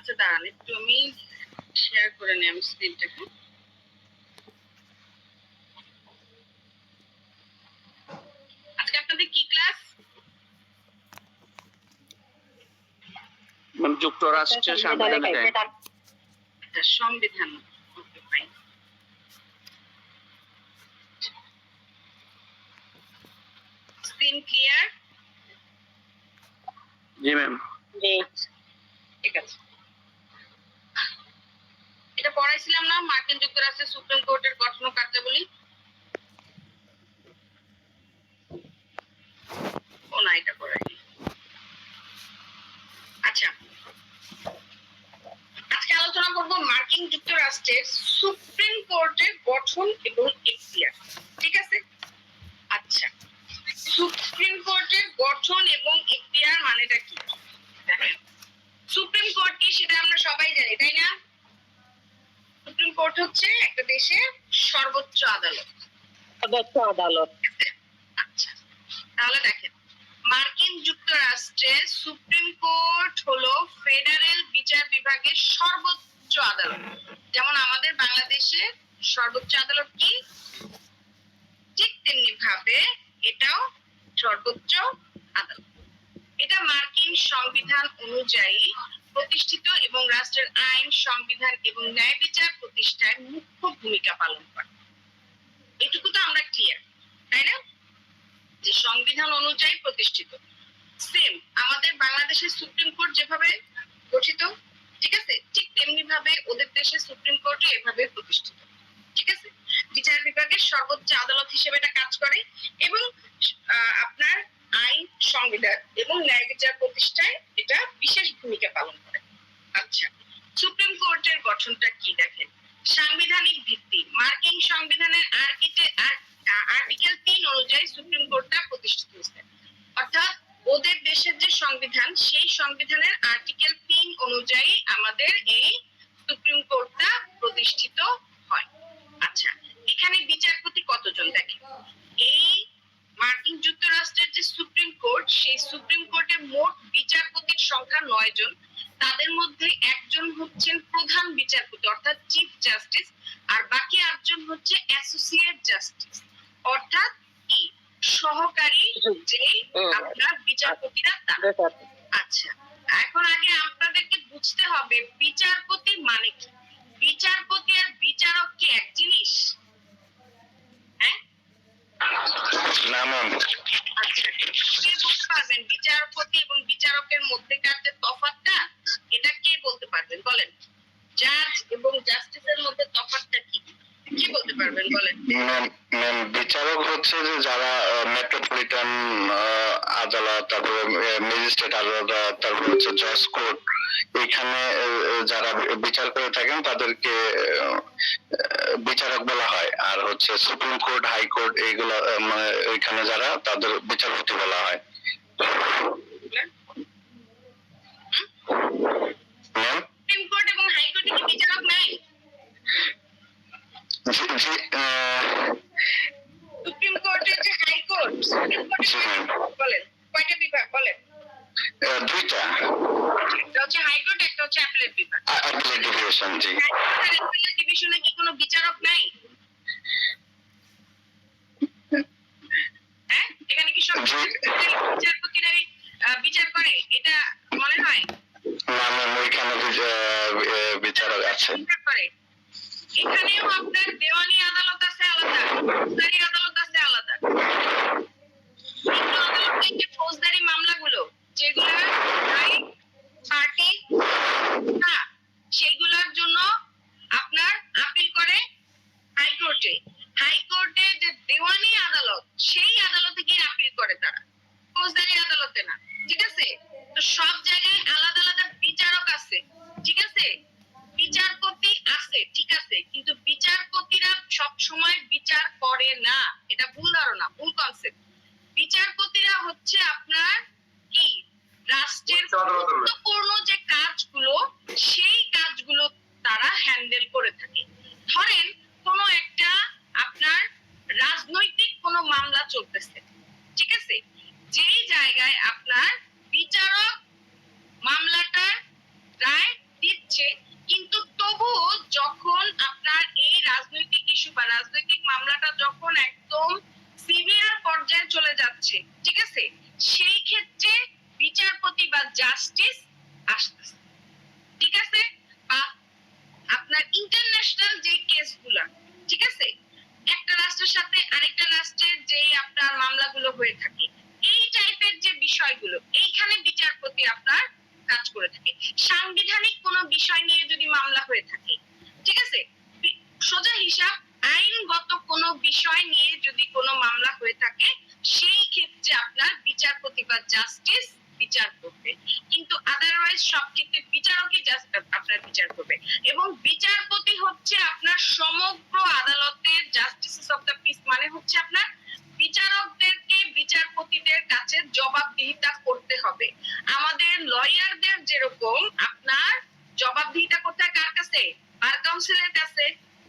আচ্ছা দাঁড়ান একটু আমি শেয়ার করে নিই আমি স্ক্রিনটাকে। আজকে আপনাদের কি ক্লাস? যুক্তরাষ্ট্রের সংবিধানে সংবিধান। Okay fine. Screen clear? জি ম্যাম। জি ঠিক আছে। এটা পড়াইছিলাম না মার্কিন যুক্তরাষ্ট্রের সুপ্রিম কোর্টের গঠন ও কার্যাবলী? ও না এটা পড়াইনি। আচ্ছা আজকে আলোচনা করব মার্কিন যুক্তরাষ্ট্রের সুপ্রিম কোর্টের গঠন এবং এখতিয়ার। ঠিক আছে? আচ্ছা সুপ্রিম কোর্টের গঠন এবং এখতিয়ার মানেটা কি? দেখেন সুপ্রিম কোর্ট কি সেটা আমরা সবাই জানি তাই না? সুপ্রিম কোর্ট হচ্ছে একটা দেশের সর্বোচ্চ আদালত। আচ্ছা তাহলে দেখেন মার্কিন যুক্তরাষ্ট্রের সুপ্রিম কোর্ট হলো ফেডারেল বিচার বিভাগের সর্বোচ্চ আদালত। যেমন আমাদের বাংলাদেশে সর্বোচ্চ আদালত কি, ঠিক তেমনি ভাবে এটাও সর্বোচ্চ আদালত। এটা মার্কিন সংবিধান অনুযায়ী প্রতিষ্ঠিত এবং রাষ্ট্রের আইন, সংবিধান এবং ন্যায় বিচার প্রতিষ্ঠায় মুখ্য ভূমিকা পালন করে। এটুকু তো আমরা ক্লিয়ার তাই না, যে সংবিধান অনুযায়ী প্রতিষ্ঠিত। সেম আমাদের বাংলাদেশের সুপ্রিম কোর্ট যেভাবে গঠিত, ঠিক আছে, ঠিক তেমনি ভাবে ওদের দেশের সুপ্রিম কোর্টও এভাবে প্রতিষ্ঠিত। ঠিক আছে, বিচার বিভাগের সর্বোচ্চ আদালত হিসেবে এটা কাজ করে এবং আপনার আইন, সংবিধান এবং ন্যায় বিচার প্রতিষ্ঠায় এটা বিশেষ ভূমিকা পালন করে। আচ্ছা সুপ্রিম কোর্টের গঠনটা কি দেখেন, সাংবিধানিক ভিত্তি মার্কিন সংবিধানের আর্টিকেল 3 অনুযায়ী সুপ্রিম কোর্টটা প্রতিষ্ঠিত হয়েছে। অর্থাৎ ওদের দেশের যে সংবিধান সেই সংবিধানের আর্টিকেল 3 অনুযায়ী আমাদের এই সুপ্রিম কোর্টটা প্রতিষ্ঠিত হয়। আচ্ছা এখানে বিচারপতি কতজন দেখেন, এই মার্কিন যুক্তরাষ্ট্রের যে সুপ্রিম কোর্ট সেই সুপ্রিম কোর্টের মোট বিচারপতির সংখ্যা 9 জন। তাদের মধ্যে একজন হচ্ছেন প্রধান বিচারপতি অর্থাৎ চিফ জাস্টিস, আর বাকি 8 জন হচ্ছে অ্যাসোসিয়েট জাস্টিস অর্থাৎ কি সহকারী যে আপনার বিচারপতিরা তারা। আচ্ছা এখন আগে আপনাদেরকে বুঝতে হবে বিচারপতি মানে কি। বিচারপতি আর বিচারক কি এক জিনিস? হ্যাঁ না ম্যাম। আচ্ছা কে বলতে পারবেন বিচারপতি এবং বিচারকের মধ্যেকার যে তফাৎটা এটা কে বলতে পারবেন বলেন? জাজ এবং জাস্টিসের মধ্যে তফাৎটা কি, কি বলতে পারবেন বলেন? বিচারক হচ্ছে যে যারা মেট্রোপলিটন আদালত, তারপরে ম্যাজিস্ট্রেট আদালত, তারপর হচ্ছে জজ কোর্ট, এখানে যারা বিচার করে থাকেন তাদেরকে বিচারক বলা হয়। আর হচ্ছে সুপ্রিম কোর্ট, হাইকোর্ট এইগুলো মানে এখানে যারা তাদের বিচারপতি বলা হয়। সুপ্রিম কোর্ট এবং হাইকোর্টে কি বিচারক নাই? সুপ্রিম কোর্টের যে হাইকোর্ট, সুপ্রিম কোর্টে বলেন কয়টা বিভাগ বলেন? দুইটা, একটা হচ্ছে হাইকোর্ট, একটা হচ্ছে অ্যাপিলেট বিভাগ। Appellate division. জি অ্যাপিলেট ডিভিশনে কি কোনো বিচারক নাই? হ্যাঁ এখানে কি সব বিচারপতিরাই বিচার করে এটা মনে হয়? না ম্যাম ওইখানে বিচারক আছে। এখানেও আপনার দেওয়ানি আদালত আছে আলাদা, ফৌজদারি আদালত আছে আলাদা। আদালতের যে ফৌজদারি মামলাগুলো যেগুলো পার্টি না সেগুলোর জন্য আপনার আপিল করে হাইকোর্টে। হাইকোর্টে যে দেওয়ানি আদালত সেই আদালতে গিয়ে আপিল করে তারা, ফৌজদারি আদালতে না। ঠিক আছে, তো সব জায়গায় আলাদা আলাদা বিচারক আছে। ঠিক আছে, বিচারপতি আছে ঠিক আছে, কিন্তু বিচারপতি হচ্ছে, কিন্তু তবুও যখন আপনার এই রাজনৈতিক ইস্যু বা রাজনৈতিক মামলাটা যখন একদম সিভিয়ার পর্যায়ে চলে যাচ্ছে, ঠিক আছে, সেই ক্ষেত্রে বিচারপতি বা জাস্টিস আসতেছে, ঠিক আছে, বা আপনার ইন্টারন্যাশনাল যে কেসগুলা, ঠিক আছে, একটা রাষ্ট্রের সাথে আরেকটা রাষ্ট্রের যে আপনার মামলাগুলো হয়ে থাকে, এই টাইপের যে বিষয়গুলো, এইখানে বিচারপতি আপনার কাজ করে থাকে। সাংবিধানিক কোনো বিষয় নিয়ে যদি মামলা হয়ে থাকে, ঠিক আছে, সোজা হিসাব আইনগত কোনো বিষয় নিয়ে যদি কোনো মামলা হয়ে থাকে, সেই ক্ষেত্রে আপনার বিচারপতি বা জাস্টিস বিচার করবে। কিন্তু আদারওয়াইজ সব ক্ষেত্রে বিচারকই আপনার বিচার করবে, এবং বিচারপতি হচ্ছে আপনার সমগ্র আদালতের জাস্টিসেস অফ দ্য পিস, মানে হচ্ছে আপনার বিচারকদেরকে বিচারপতিদের কাছে জবাবদিহিতা করতে হবে। আমাদের লয়ারদের যেরকম আপনার জবাবদিহিতা করতে হয় কার কাছে? বার কাউন্সিলের কাছে,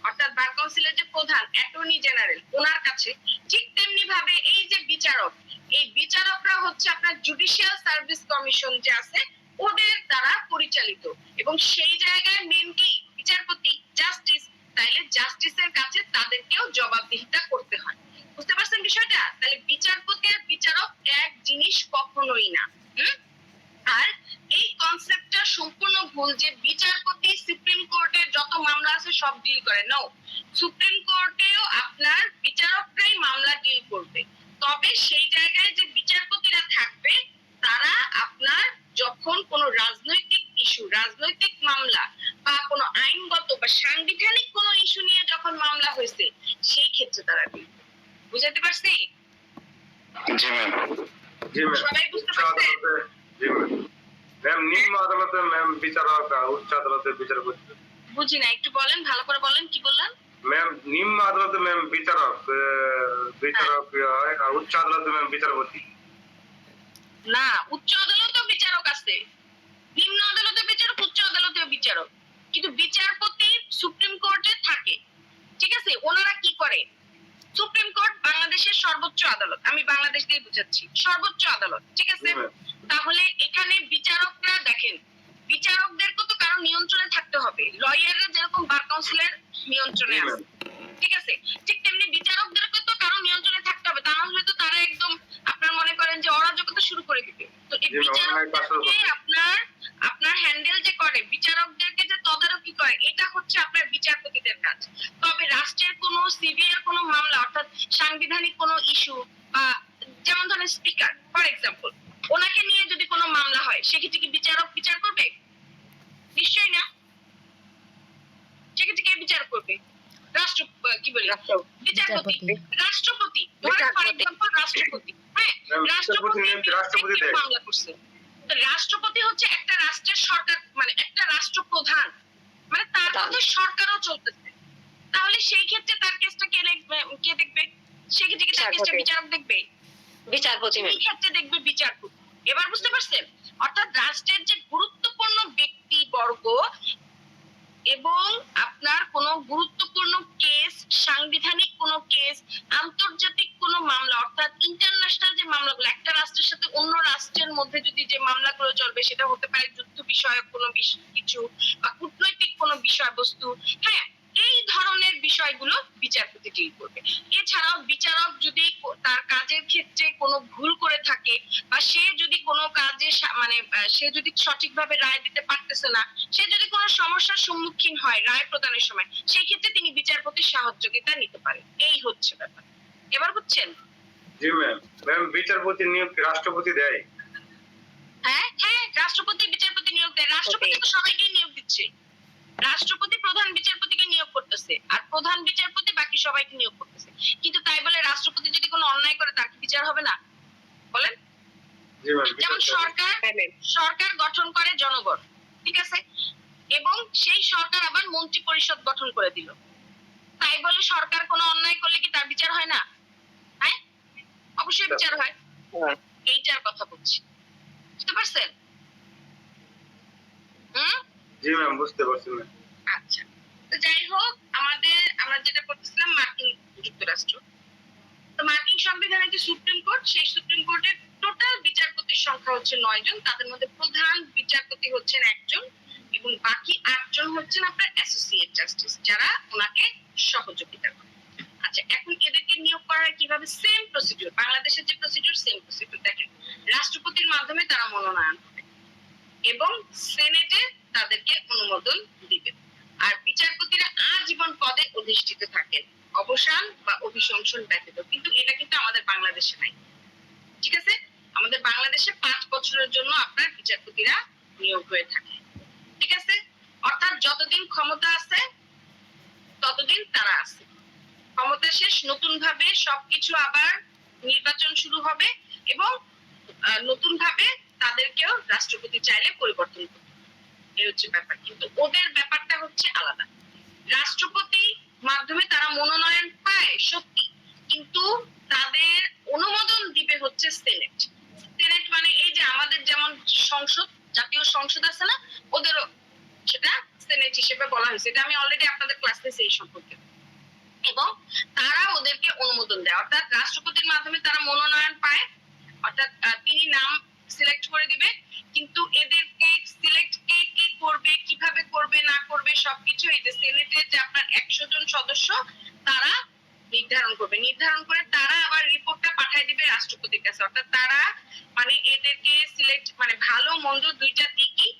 অর্থাৎ বার কাউন্সিলের যে প্রধান অ্যাটর্নি জেনারেল ওনার কাছে, ঠিক তেমনি ভাবে এই যে বিচারক, এই বিচারকরা হচ্ছে আপনার জুডিশিয়াল সার্ভিস কমিশন যে আছে ওদের দ্বারা পরিচালিত, এবং সেই জায়গায় মেন কি বিচারপতি, জাস্টিস, তাইলে জাস্টিসের কাছে তাদেরকেও জবাবদিহিতা করতে হয়। বুঝতে পারছেন বিষয়টা? তাহলে বিচারপতি আর বিচারক এক জিনিস কখনোই না। আর এই কনসেপ্টটা সম্পূর্ণ ভুল যে বিচারপতি সুপ্রিম কোর্টের যত মামলা আছে সব ডিল করে। নো, সুপ্রিম কোর্টেও আপনার বিচারকরাই মামলা ডিল করবে, তবে সেই জায়গায় যে বিচারপতিরা থাকবে তারা আপনার যখন কোনো রাজনৈতিক ইস্যু, রাজনৈতিক মামলা বা কোনো আইনগত বা সাংবিধানিক কোনো ইস্যু নিয়ে যখন মামলা হয়েছে সেই ক্ষেত্রে তারা ডিল করবে। বুঝাতে পারছি? জি ম্যাম। জি ম্যাম। সবাই বুঝতে পারছে? জি ম্যাম। ম্যাম নিম্ন আদালতে ম্যাম বিচারক, উচ্চ আদালতে বিচারপতি। বুঝি না, একটু বলেন, ভালো করে বলেন, কি বললেন? ম্যাম নিম্ন আদালতে ম্যাম বিচারক হয়, আর উচ্চ আদালতে ম্যাম বিচারপতি। না, উচ্চ আদালতেও বিচারক আছে, নিম্ন আদালতে বিচারক, উচ্চ আদালতেও বিচারক, কিন্তু বিচারপতি সুপ্রিম কোর্টে থাকে, ঠিক আছে। ওনারা কি করে? সুপ্রিম কোর্ট বাংলাদেশের সর্বোচ্চ আদালত, আমি বাংলাদেশ দিয়ে বুঝাচ্ছি, সর্বোচ্চ আদালত, ঠিক আছে। তাহলে এখানে বিচারকরা দেখেন, বিচারকদেরকে তো কারো নিয়ন্ত্রণে থাকতে হবে, লয়াররা যেরকম বার কাউন্সিলের নিয়ন্ত্রণে আছে, ঠিক আছে, ঠিক তেমনি বিচারকদেরকে তো কারো নিয়ন্ত্রণে থাকতে হবে, তা না হলে তো তারা একদম আপনার মনে করেন যে অরাজকতা শুরু করে দিবে। তো এই বিচারকদেরকে আপনার আপনার হ্যান্ডেল যে করে, বিচারকদেরকে যে তদারকি করে, এটা হচ্ছে আপনার বিচারপতিদের কাজ। তবে রাষ্ট্রের কোনো সিভিয়ার কোনো মামলা, অর্থাৎ সাংবিধানিক কোনো ইস্যু, বা যেমন ধরেন স্পিকার ফর এক্সাম্পল, ওনাকে নিয়ে যদি কোনো মামলা হয় সেক্ষেত্রে কি বিচারক বিচার করবে? নিশ্চয়ই না। সেক্ষেত্রে কে বিচার করবে? রাষ্ট্র, কি বলি, বিচারপতি, রাষ্ট্রপতি, ধরেন ফর এক্সাম্পল রাষ্ট্রপতি, হ্যাঁ, রাষ্ট্রপতি মামলা করছে, তো রাষ্ট্রপতি হচ্ছে একটা রাষ্ট্রের সরকার, মানে একটা রাষ্ট্রপ্রধান, মানে তার মধ্যে সরকারও চলতেছে। তাহলে সেই ক্ষেত্রে তার কেসটা কে দেখবে? সেক্ষেত্রে কি তার কেসটা বিচারক দেখবে? বিচারপতি এই ক্ষেত্রে দেখবে বিচারপতি। এবার বুঝতে পারছেন? অর্থাৎ রাষ্ট্রের যে গুরুত্বপূর্ণ ব্যক্তিবর্গ এবং আপনার কোনো গুরুত্বপূর্ণ কেস, সাংবিধানিক কোনো কেস, আন্তর্জাতিক কোনো মামলা, অর্থাৎ ইন্টারন্যাশনাল যে মামলাগুলো, একটা রাষ্ট্রের সাথে অন্য রাষ্ট্রের মধ্যে যদি যে মামলাগুলো চলবে, সেটা হতে পারে যুদ্ধ বিষয়ক কোনো কিছু বা কূটনৈতিক কোনো বিষয়বস্তু, হ্যাঁ, এই ধরনের বিষয়গুলো বিচারপতি ডিল করবে। এছাড়াও বিচারক যদি তার কাজের ক্ষেত্রে কোনো ভুল করে থাকে, বা সে যদি কোনো কাজে মানে সে যদি সঠিকভাবে রায় দিতে পারতেছে না, সে যদি কোনো সমস্যার সম্মুখীন হয় রায় প্রদানের সময়, সেই ক্ষেত্রে তিনি বিচারপতির সহযোগিতা নিতে পারেন। এই হচ্ছে ব্যাপার। এবার বুঝছেন? জি ম্যাম। ম্যাম বিচারপতি নিয়োগ রাষ্ট্রপতি দেয়? হ্যাঁ হ্যাঁ, রাষ্ট্রপতি বিচারপতি নিয়োগ দেয়। রাষ্ট্রপতি তো সবাইকে নিয়োগ দিচ্ছে। রাষ্ট্রপতি প্রধান বিচারপতিকে নিয়োগ করতেছে, আর প্রধান বিচারপতি বাকি সবাইকে নিয়োগ করতেছে। কিন্তু তাই বলে রাষ্ট্রপতি যদি কোনো অন্যায় করে তার কি বিচার হবে না? বলেন। যেমন সরকার গঠন করে জনগণ, ঠিক আছে, এবং সেই সরকার আবার মন্ত্রী পরিষদ গঠন করে দিল, তাই বলে সরকার কোনো অন্যায় করলে কি তার বিচার হয় না? হ্যাঁ, অবশ্যই বিচার হয়। এইটার কথা বলছি, বুঝতে পারছেন? জি ম্যাম, বুঝতে পারছি ম্যাম। আচ্ছা, তো যাই হোক, আমরা যেটা করতেছিলাম মার্কিন যুক্তরাষ্ট্র, তো মার্কিন সংবিধানের যে সুপ্রিম কোর্ট, সেই সুপ্রিম কোর্টের টোটাল বিচারপতির সংখ্যা হচ্ছে 9 জন। তাদের মধ্যে প্রধান বিচারপতি হচ্ছেন একজন, এবং বাকি 8 জন হচ্ছেন আপনার অ্যাসোসিয়েট জাস্টিস, যারা ওনাকে সহযোগিতা করে। আচ্ছা, এখন এদেরকে নিয়োগ করা হয় কিভাবে? সেম প্রসিডিউর, বাংলাদেশের যে প্রসিডিউর সেম প্রসিডিউর। দেখেন, রাষ্ট্রপতির মাধ্যমে তারা মনোনয়ন হবে এবং সেনেটে তাদেরকে অনুমোদন দিবে। আর বিচারপতিরা আজীবন পদে অধিষ্ঠিত থাকেন, অবসান বা অভিশংসন ব্যতীত। কিন্তু এটা কিন্তু আমাদের বাংলাদেশে নাই, ঠিক আছে? আমাদের বাংলাদেশে 5 বছরের জন্য আপনার বিচারপতিরা নিয়োগ হয়ে থাকে, ঠিক আছে? অর্থাৎ যতদিন ক্ষমতা আছে ততদিন তারা আছে, ক্ষমতা শেষ, নতুন ভাবে সবকিছু আবার নির্বাচন শুরু হবে এবং নতুন ভাবে তাদেরকেও রাষ্ট্রপতি চাইলে পরিবর্তন করবে। এই হচ্ছে ব্যাপার। কিন্তু ওদের ব্যাপারটা হচ্ছে আলাদা। রাষ্ট্রপতি মাধ্যমে তারা মনোনয়ন পায় সত্যি, কিন্তু তাদের অনুমোদন দিবে হচ্ছে সেনেট। সেনেট মানে এই যে আমাদের যেমন সংসদ, জাতীয় সংসদ আছে না, ওদেরও সেটা সেনেট হিসেবে বলা হয়েছে। এটা আমি অলরেডি আপনাদের ক্লাস নিয়েছি এই সম্পর্কে। এবং তারা ওদেরকে অনুমোদন দেয়, অর্থাৎ রাষ্ট্রপতির মাধ্যমে তারা মনোনয়ন পায়, অর্থাৎ তিনি নাম সিলেক্ট করে দিবে, কিন্তু এদেরকে সিলেক্ট কে কি করবে, কিভাবে করবে না করবে সবকিছু এই যে সেনেটের যে আপনার 100 জন সদস্য তারা নির্ধারণ করবে। নির্ধারণ করে তারা আবার রিপোর্টটা পাঠিয়ে দিবে রাষ্ট্রপতির কাছে। অর্থাৎ তারা মানে এদেরকে সিলেক্ট মানে ভালো মন্দ দুইটা দিকই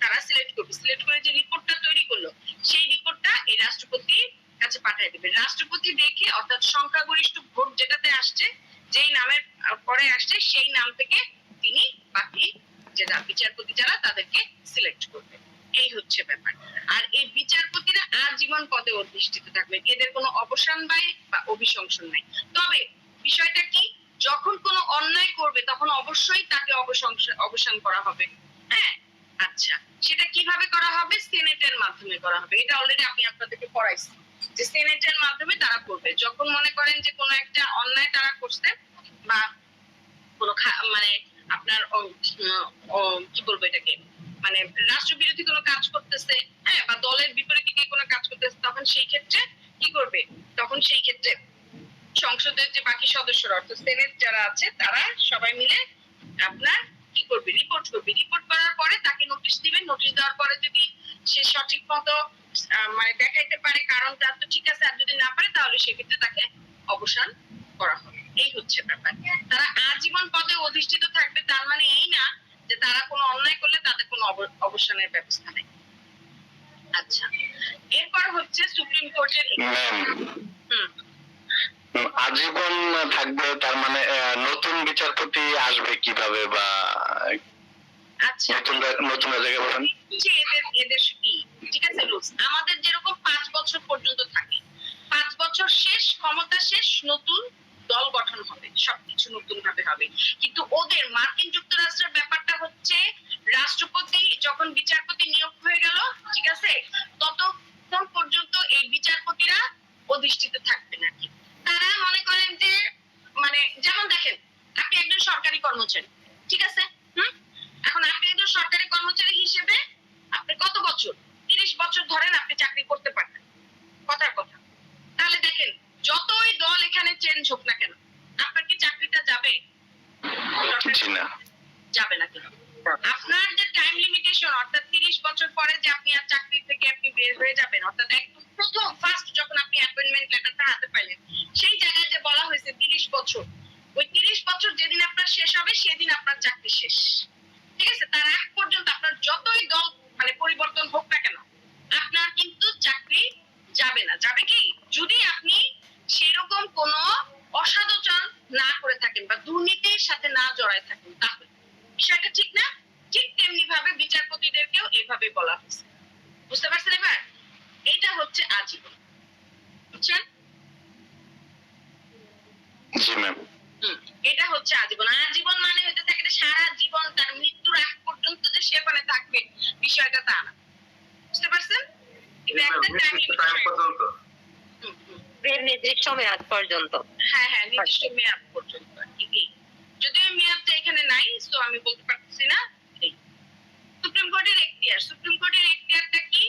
তারা সিলেক্ট করবে। সিলেক্ট করে যে রিপোর্টটা তৈরি করলো সেই রিপোর্টটা এই রাষ্ট্রপতির কাছে পাঠিয়ে দিবে। রাষ্ট্রপতি দেখে, অর্থাৎ সংখ্যাগরিষ্ঠ ভোট যেটাতে আসছে, যেই নামের পরে আসছে সেই নাম থেকে তিনি বাকি যারা বিচারপতি যারা তাদেরকে সিলেক্ট করবে। এই হচ্ছে ব্যাপার। আর এই বিচারপতিরা আজীবন পদে অধিষ্ঠিত থাকবে, এদের কোনো অবসান বা অভিশংসন নাই। তবে বিষয়টা কি, যখন কোনো অন্যায় করবে তখন অবশ্যই তাকে অবসান করা হবে। হ্যাঁ, আচ্ছা, সেটা কিভাবে করা হবে? সেনেটের মাধ্যমে করা হবে। এটা অলরেডি আমি আপনাদেরকে পড়াইছি যে সেনেটের মাধ্যমে তারা করবে। যখন মনে করেন যে কোনো একটা অন্যায় তারা করছে বা কোনো মানে আপনার কি বলবো এটাকে, মানে রাষ্ট্রবিরোধী কোনো কাজ করতেছে, হ্যাঁ, বা দলের বিপরীতে গিয়ে কোনো কাজ করতেছে, তখন সেই ক্ষেত্রে কি করবে? তখন সেই ক্ষেত্রে সংসদের যে বাকি সদস্যরা, অর্থাৎ সেনেট যারা আছে তারা সবাই মিলে আপনার কি করবে? রিপোর্ট করবে। রিপোর্ট করার পরে তাকে নোটিশ দিবেন। নোটিশ দেওয়ার পরে যদি সে সঠিক মতো মানে দেখাইতে পারে কারণটা তো ঠিক আছে, আর যদি না পারে তাহলে সেক্ষেত্রে তাকে অবসান করা হবে। এই হচ্ছে ব্যাপার। তারা আজীবন পদে অধিষ্ঠিত থাকবে তার মানে এই না যে তারা কোনো অন্যায় করলে তাদের কোনো অবসানের ব্যবস্থা নেই। আচ্ছা, এরপর হচ্ছে সুপ্রিম কোর্টের আজীবন থাকবে তার মানে নতুন বিচারপতি আসবে কিভাবে বা আচ্ছা নতুন জায়গায় বলেন যে এদের কি ঠিক আছে রুলস আমাদের যেরকম 5 বছর পর্যন্ত থাকে, 5 বছর শেষ, ক্ষমতা শেষ, নতুন দল গঠন হবে, সবকিছু নতুন ভাবে হবে। কিন্তু ওদের মার্কিন যুক্তরাষ্ট্রের ব্যাপারটা হচ্ছে রাষ্ট্রপতি যখন বিচারপতি নিয়োগ হয়ে গেল, ঠিক আছে, ততক্ষণ পর্যন্ত এই বিচারপতিরা অধিষ্ঠিত থাকবেন আর কি। তারা মনে করেন যে মানে যেমন দেখেন আপনি একজন সরকারি কর্মচারী, ঠিক আছে, এখন আপনি একজন সরকারি কর্মচারী হিসেবে আপনি কত বছর, 30 বছর ধরেন আপনি চাকরি করতে পারবেন, কথার কথা। তাহলে দেখেন যতই দল এখানে চেঞ্জ হোক না কেন আপনার কি চাকরিটা যাবে? যাবে না। কেন? আপনার যে টাইম লিমিটেশন, অর্থাৎ 30 বছর পরে যে আপনি আর চাকরি থেকে আপনি বের হয়ে যাবেন, অর্থাৎ একদম প্রথম ফার্স্ট যখন আপনি অ্যাপয়েন্টমেন্ট লেটারটা হাতে পাইলেন সেই জায়গায় যে বলা হয়েছে 30 বছর, ওই 30 বছর যেদিন আপনার শেষ হবে সেদিন আপনার চাকরি শেষ, ঠিক আছে? তার আগ পর্যন্ত আপনার যতই দল মানে পরিবর্তন হোক না কেন আপনার কিন্তু চাকরি যাবে না। যাবে কি? যদি আপনি সেরকম কোন অসদাচরণ না করে থাকেন বা দুর্নীতির সাথে না জড়ায় থাকেন, তাহলে বিষয়টা ঠিক না? ঠিক তেমনি ভাবে বিচারপতিদেরকেও এইভাবে বলা হয়েছে। বুঝতে পারছেন? এবার এটা হচ্ছে আজীবন, বুঝছেন? জি ম্যাম। এটা হচ্ছে আজীবন। আজীবন মানে হতে থাকে সারা জীবন, তার মৃত্যুর আগ পর্যন্ত যে সে মানে থাকবে, বিষয়টা তা না। বুঝতে পারছেন? নির্দিষ্ট মেয়াদ পর্যন্ত। হ্যাঁ হ্যাঁ, নির্দিষ্ট মেয়াদ পর্যন্ত। ঠিকই, যদিও মেয়াদটা এখানে নাই, তো আমি বলতে পারছি না। সুপ্রিম কোর্টের এখতিয়ার, সুপ্রিম কোর্টের এখতিয়ারটা কি?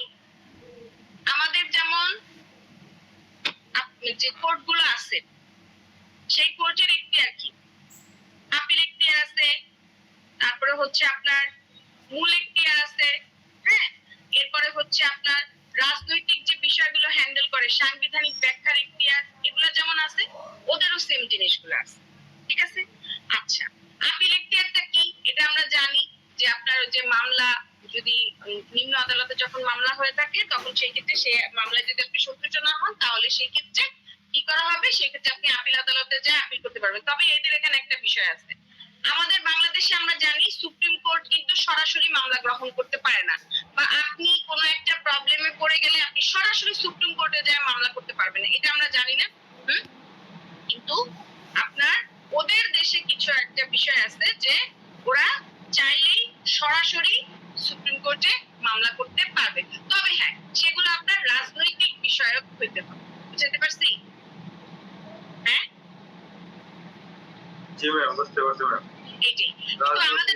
আমাদের যেমন যে কোর্টগুলো আছে সেই কোর্টের এখতিয়ার কি? আপিল এখতিয়ার আছে, তারপরে হচ্ছে আপনার মূল এখতিয়ার আছে, হ্যাঁ, যদি নিম্ন আদালতে যখন মামলা হয়ে থাকে তখন সেই ক্ষেত্রে সে মামলায় যদি আপনি সন্তুষ্ট না হন তাহলে সেই ক্ষেত্রে কি করা হবে, সেই ক্ষেত্রে আপনি আপিল আদালতে যা আপিল করতে পারবেন। তবে এদের এখানে একটা বিষয় আছে, আমাদের বাংলাদেশে আমরা জানি সুপ্রিম কোর্ট কিন্তু সরাসরি মামলা গ্রহণ করতে পারে না, বা আপনি কোনো একটা প্রবলেমে পড়ে গেলে আপনি সরাসরি সুপ্রিম কোর্টে যায় মামলা করতে পারবেন না, এটা আমরা জানি না। কিন্তু আপনার ওদের দেশে কিছু একটা বিষয় আছে যে ওরা চাইলেই সরাসরি সুপ্রিম কোর্টে মামলা করতে পারবে, তবে হ্যাঁ সেগুলো আপনার রাজনৈতিক বিষয়ক হইতে হবে। বুঝতে পারছি? হ্যাঁ জি ম্যাম, বুঝতে পারছি ম্যাম। এইটাই। কিন্তু আমাদের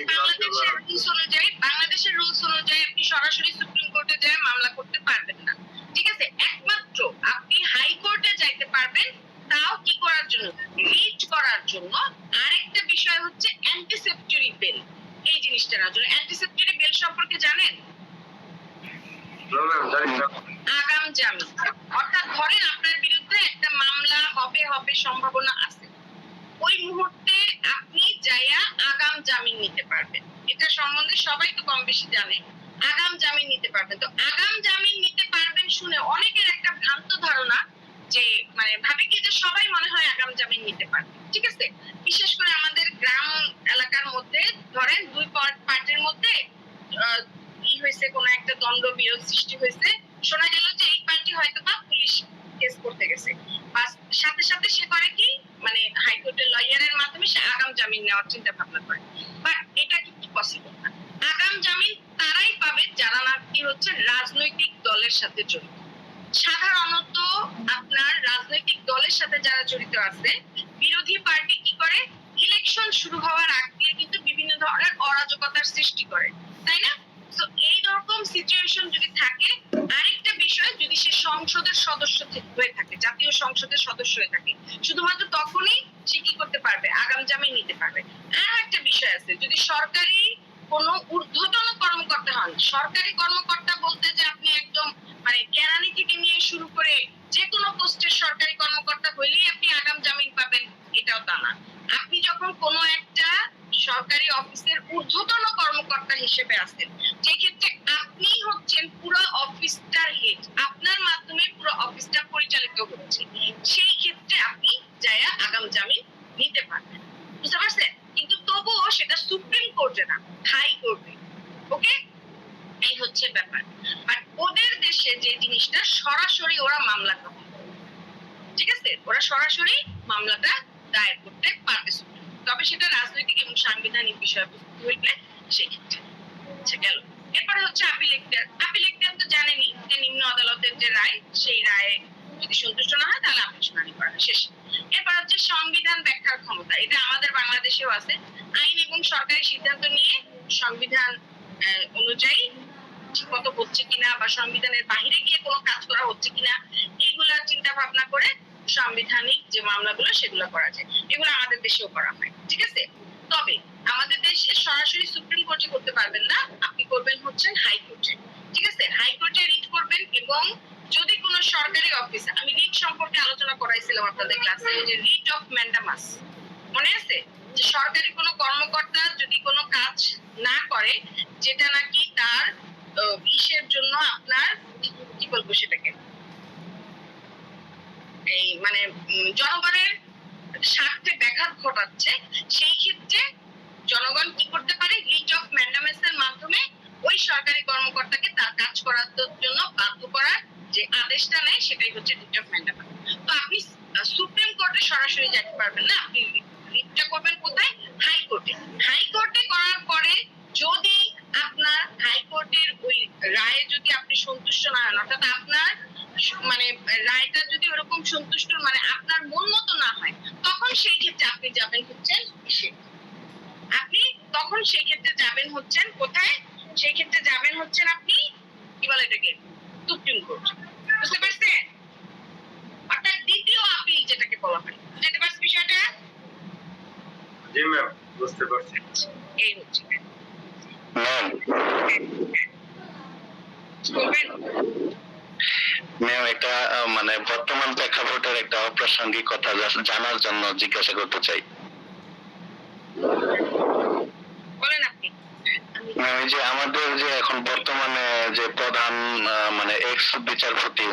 বাংলাদেশের রুলস অনুযায়ী আপনি সরাসরি সুপ্রিম কোর্টে যায় মামলা করতে পারবেন না, ঠিক আছে? একমাত্র আপনি হাইকোর্টে যাইতে পারবেন, তাও কি করার জন্য, রিট করার জন্য। আরেকটা বিষয় হচ্ছে অ্যান্টিসেপ্টরি বেল, এই জিনিসটা না জন্য। অ্যান্টিসেপ্টরি বেল সম্পর্কে জানেন? না ম্যাম, জানি না। আগাম জামিন, অর্থাৎ ধরেন আপনার বিরুদ্ধে একটা মামলা হবে সম্ভাবনা আছে, ওই মুহূর্তে আপনি যাইয়া আগাম জামিন নিতে পারবেন। এটা সম্বন্ধে সবাই তো কম বেশি জানে, আগাম জামিন নিতে পারবেন। তো আগাম জামিন নিতে পারবেন শুনে অনেকের একটা ভ্রান্ত ধারণা, যে মানে ভাবে কি যে সবাই মনে হয় আগাম জামিন নিতে পারবে, ঠিক আছে? বিশেষ করে আমাদের গ্রাম এলাকার মধ্যে ধরেন দুই পার্টির মধ্যে কি হয়েছে, কোনো একটা দ্বন্দ্ব বিরোধ সৃষ্টি হয়েছে, শোনা গেল যে এই পার্টি হয়তো বা পুলিশ কেস করতে গেছে, বা সাথে সাথে সে করে কি, মানে হাইকোর্টের লয়ারের মাধ্যমে সে আগাম জামিন নেওয়ার চিন্তা ভাবনা করে। বাট এটা কিন্তু পসিবল না। আগাম জামিন তারাই পাবে যারা নাকি হচ্ছে রাজনৈতিক দলের সাথে জড়িত। সাধারণত আপনার রাজনৈতিক দলের সাথে যারা জড়িত আছে, বিরোধী পার্টি কি করে, ইলেকশন শুরু হওয়ার আগ দিয়ে কিন্তু বিভিন্ন ধরনের অরাজকতার সৃষ্টি করে, তাই না? তো এই রকম সিচুয়েশন যদি থাকে, আরেকটা বিষয়, যদি সে সংসদের সদস্য হয়ে থাকে, জাতীয় সংসদের সদস্য হয়ে থাকে, শুধুমাত্র তখনই সে কি করতে পারবে, আগাম জামিন নিতে পারবে। আর একটা বিষয় আছে, যদি সরকারি কোনো ঊর্ধ্বতন কর্মকর্তা হন, সরকারি কর্মকর্তা বলতে যে আপনি একদম মানে কেরানি থেকে নিয়ে শুরু করে যে কোনো পোস্টের সরকারি কর্মকর্তা হইলেই আপনি আগাম জামিন পাবেন, এটাও তা না। আপনি যখন কোনো একটা সরকারি অফিসের ঊর্ধ্বতন কর্মকর্তা হিসেবে আছেন, যে ক্ষেত্রে আপনি হচ্ছেন পুরো অফিসটার হেড, আপনার মাধ্যমে পুরো অফিসটা পরিচালিত হচ্ছে, সেই ক্ষেত্রে আপনি যায়া আগাম জামিন নিতে পারবেন। বুঝতে পারছেন? কিন্তু তবুও সেটা সুপ্রিম কোর্টে না, হাই কোর্টে। ওকে, এই হচ্ছে ব্যাপার। আর ওদের দেশে যে জিনিসটা সরাসরি ওরা মামলা গ্রহণ করে, ঠিক আছে, ওরা সরাসরি মামলাটা দায়ের করতে পারবে সুপ্রিম, তবে সেটা রাজনৈতিক এবং সাংবিধানিক বিষয়বস্তু হইলে সেক্ষেত্রে। আচ্ছা গেল। এরপরে হচ্ছে আপিল এখতিয়ার। আপিল এখতিয়ার তো জানেনই যে নিম্ন আদালতের যে রায়, সেই রায়ে যদি সন্তুষ্ট না হয় তাহলে আপিল শুনানি করা হয়, শেষ। এরপর হচ্ছে সংবিধান ব্যাখ্যার ক্ষমতা, এটা আমাদের বাংলাদেশেও আছে। আইন এবং সরকারি সিদ্ধান্ত নিয়ে সংবিধান অনুযায়ী ঠিকমতো হচ্ছে কিনা, বা সংবিধানের বাইরে গিয়ে কোনো কাজ করা হচ্ছে কিনা, এইগুলা চিন্তা ভাবনা করে সাংবিধানিক যে মামলাগুলো সেগুলো করা যায়। এগুলো আমাদের দেশেও করা হয়, ঠিক আছে? তবে আমাদের দেশে সরাসরি সুপ্রিম কোর্টে করতে পারবেন না, আপনি করবেন হচ্ছেন হাইকোর্টে, ঠিক আছে? হাইকোর্টে রিট করবেন, এবং যদি কোনো সরকারি অফিস, আমি রিট সম্পর্কে আলোচনা করাইছিলাম আপনাদের ক্লাসে, যে রিট অফ ম্যান্ডামাস মনে আছে, যে সরকারি কোনো কর্মকর্তা যদি কোনো কাজ না করে যেটা নাকি তার ইসের জন্য আপনার কি বলবো সেটাকে, এই মানে জনগণের স্বার্থে ব্যাঘাত ঘটাচ্ছে, সেই ক্ষেত্রে জনগণ কি করতে পারে, রিট অফ ম্যান্ডামাসের মাধ্যমে ওই সরকারি কর্মকর্তাকে তার কাজ করার জন্য বাধ্য করার যে আদেশটা নেয়, সেটাই হচ্ছে রিট অফ ম্যান্ডামাস। তো আপনি সুপ্রিম কোর্টে সরাসরি যেতে পারবেন না, আপনি রিটটা করবেন কোথায়, হাইকোর্টে। হাইকোর্টে করার পরে যদি আপনার হাইকোর্টের ওই রায়ে যদি আপনি সন্তুষ্ট না হন, অর্থাৎ আপনার মানে রায়টা যদি ওরকম সন্তুষ্ট মানে আপনার মন মতো না হয়, তখন সেই ক্ষেত্রে আপনি যাবেন হচ্ছেন আপনি তখন সেই ক্ষেত্রে যাবেন হচ্ছেন কোথায়, সেই ক্ষেত্রে যাবেন হচ্ছেন আপনি কি বলে এটাকে, সুপ্রিম কোর্ট। বুঝতে পারছেন? অর্থাৎ দ্বিতীয় আপিল যেটাকে বলা হয়, বুঝতে পারছেন বিষয়টা? জি ম্যাম, বুঝতে পারছি। এই হচ্ছে ম্যাম, বলবেন। ম্যাম এটা মানে বর্তমান প্রেক্ষাপটের একটা অপ্রাসঙ্গিক কথা জানার জন্য জিজ্ঞাসা করতে চাই। বলেন আপনি। ম্যাম ওই যে আমাদের যে এখন বর্তমানে যে প্রধান মানে এক্স বিচারপতি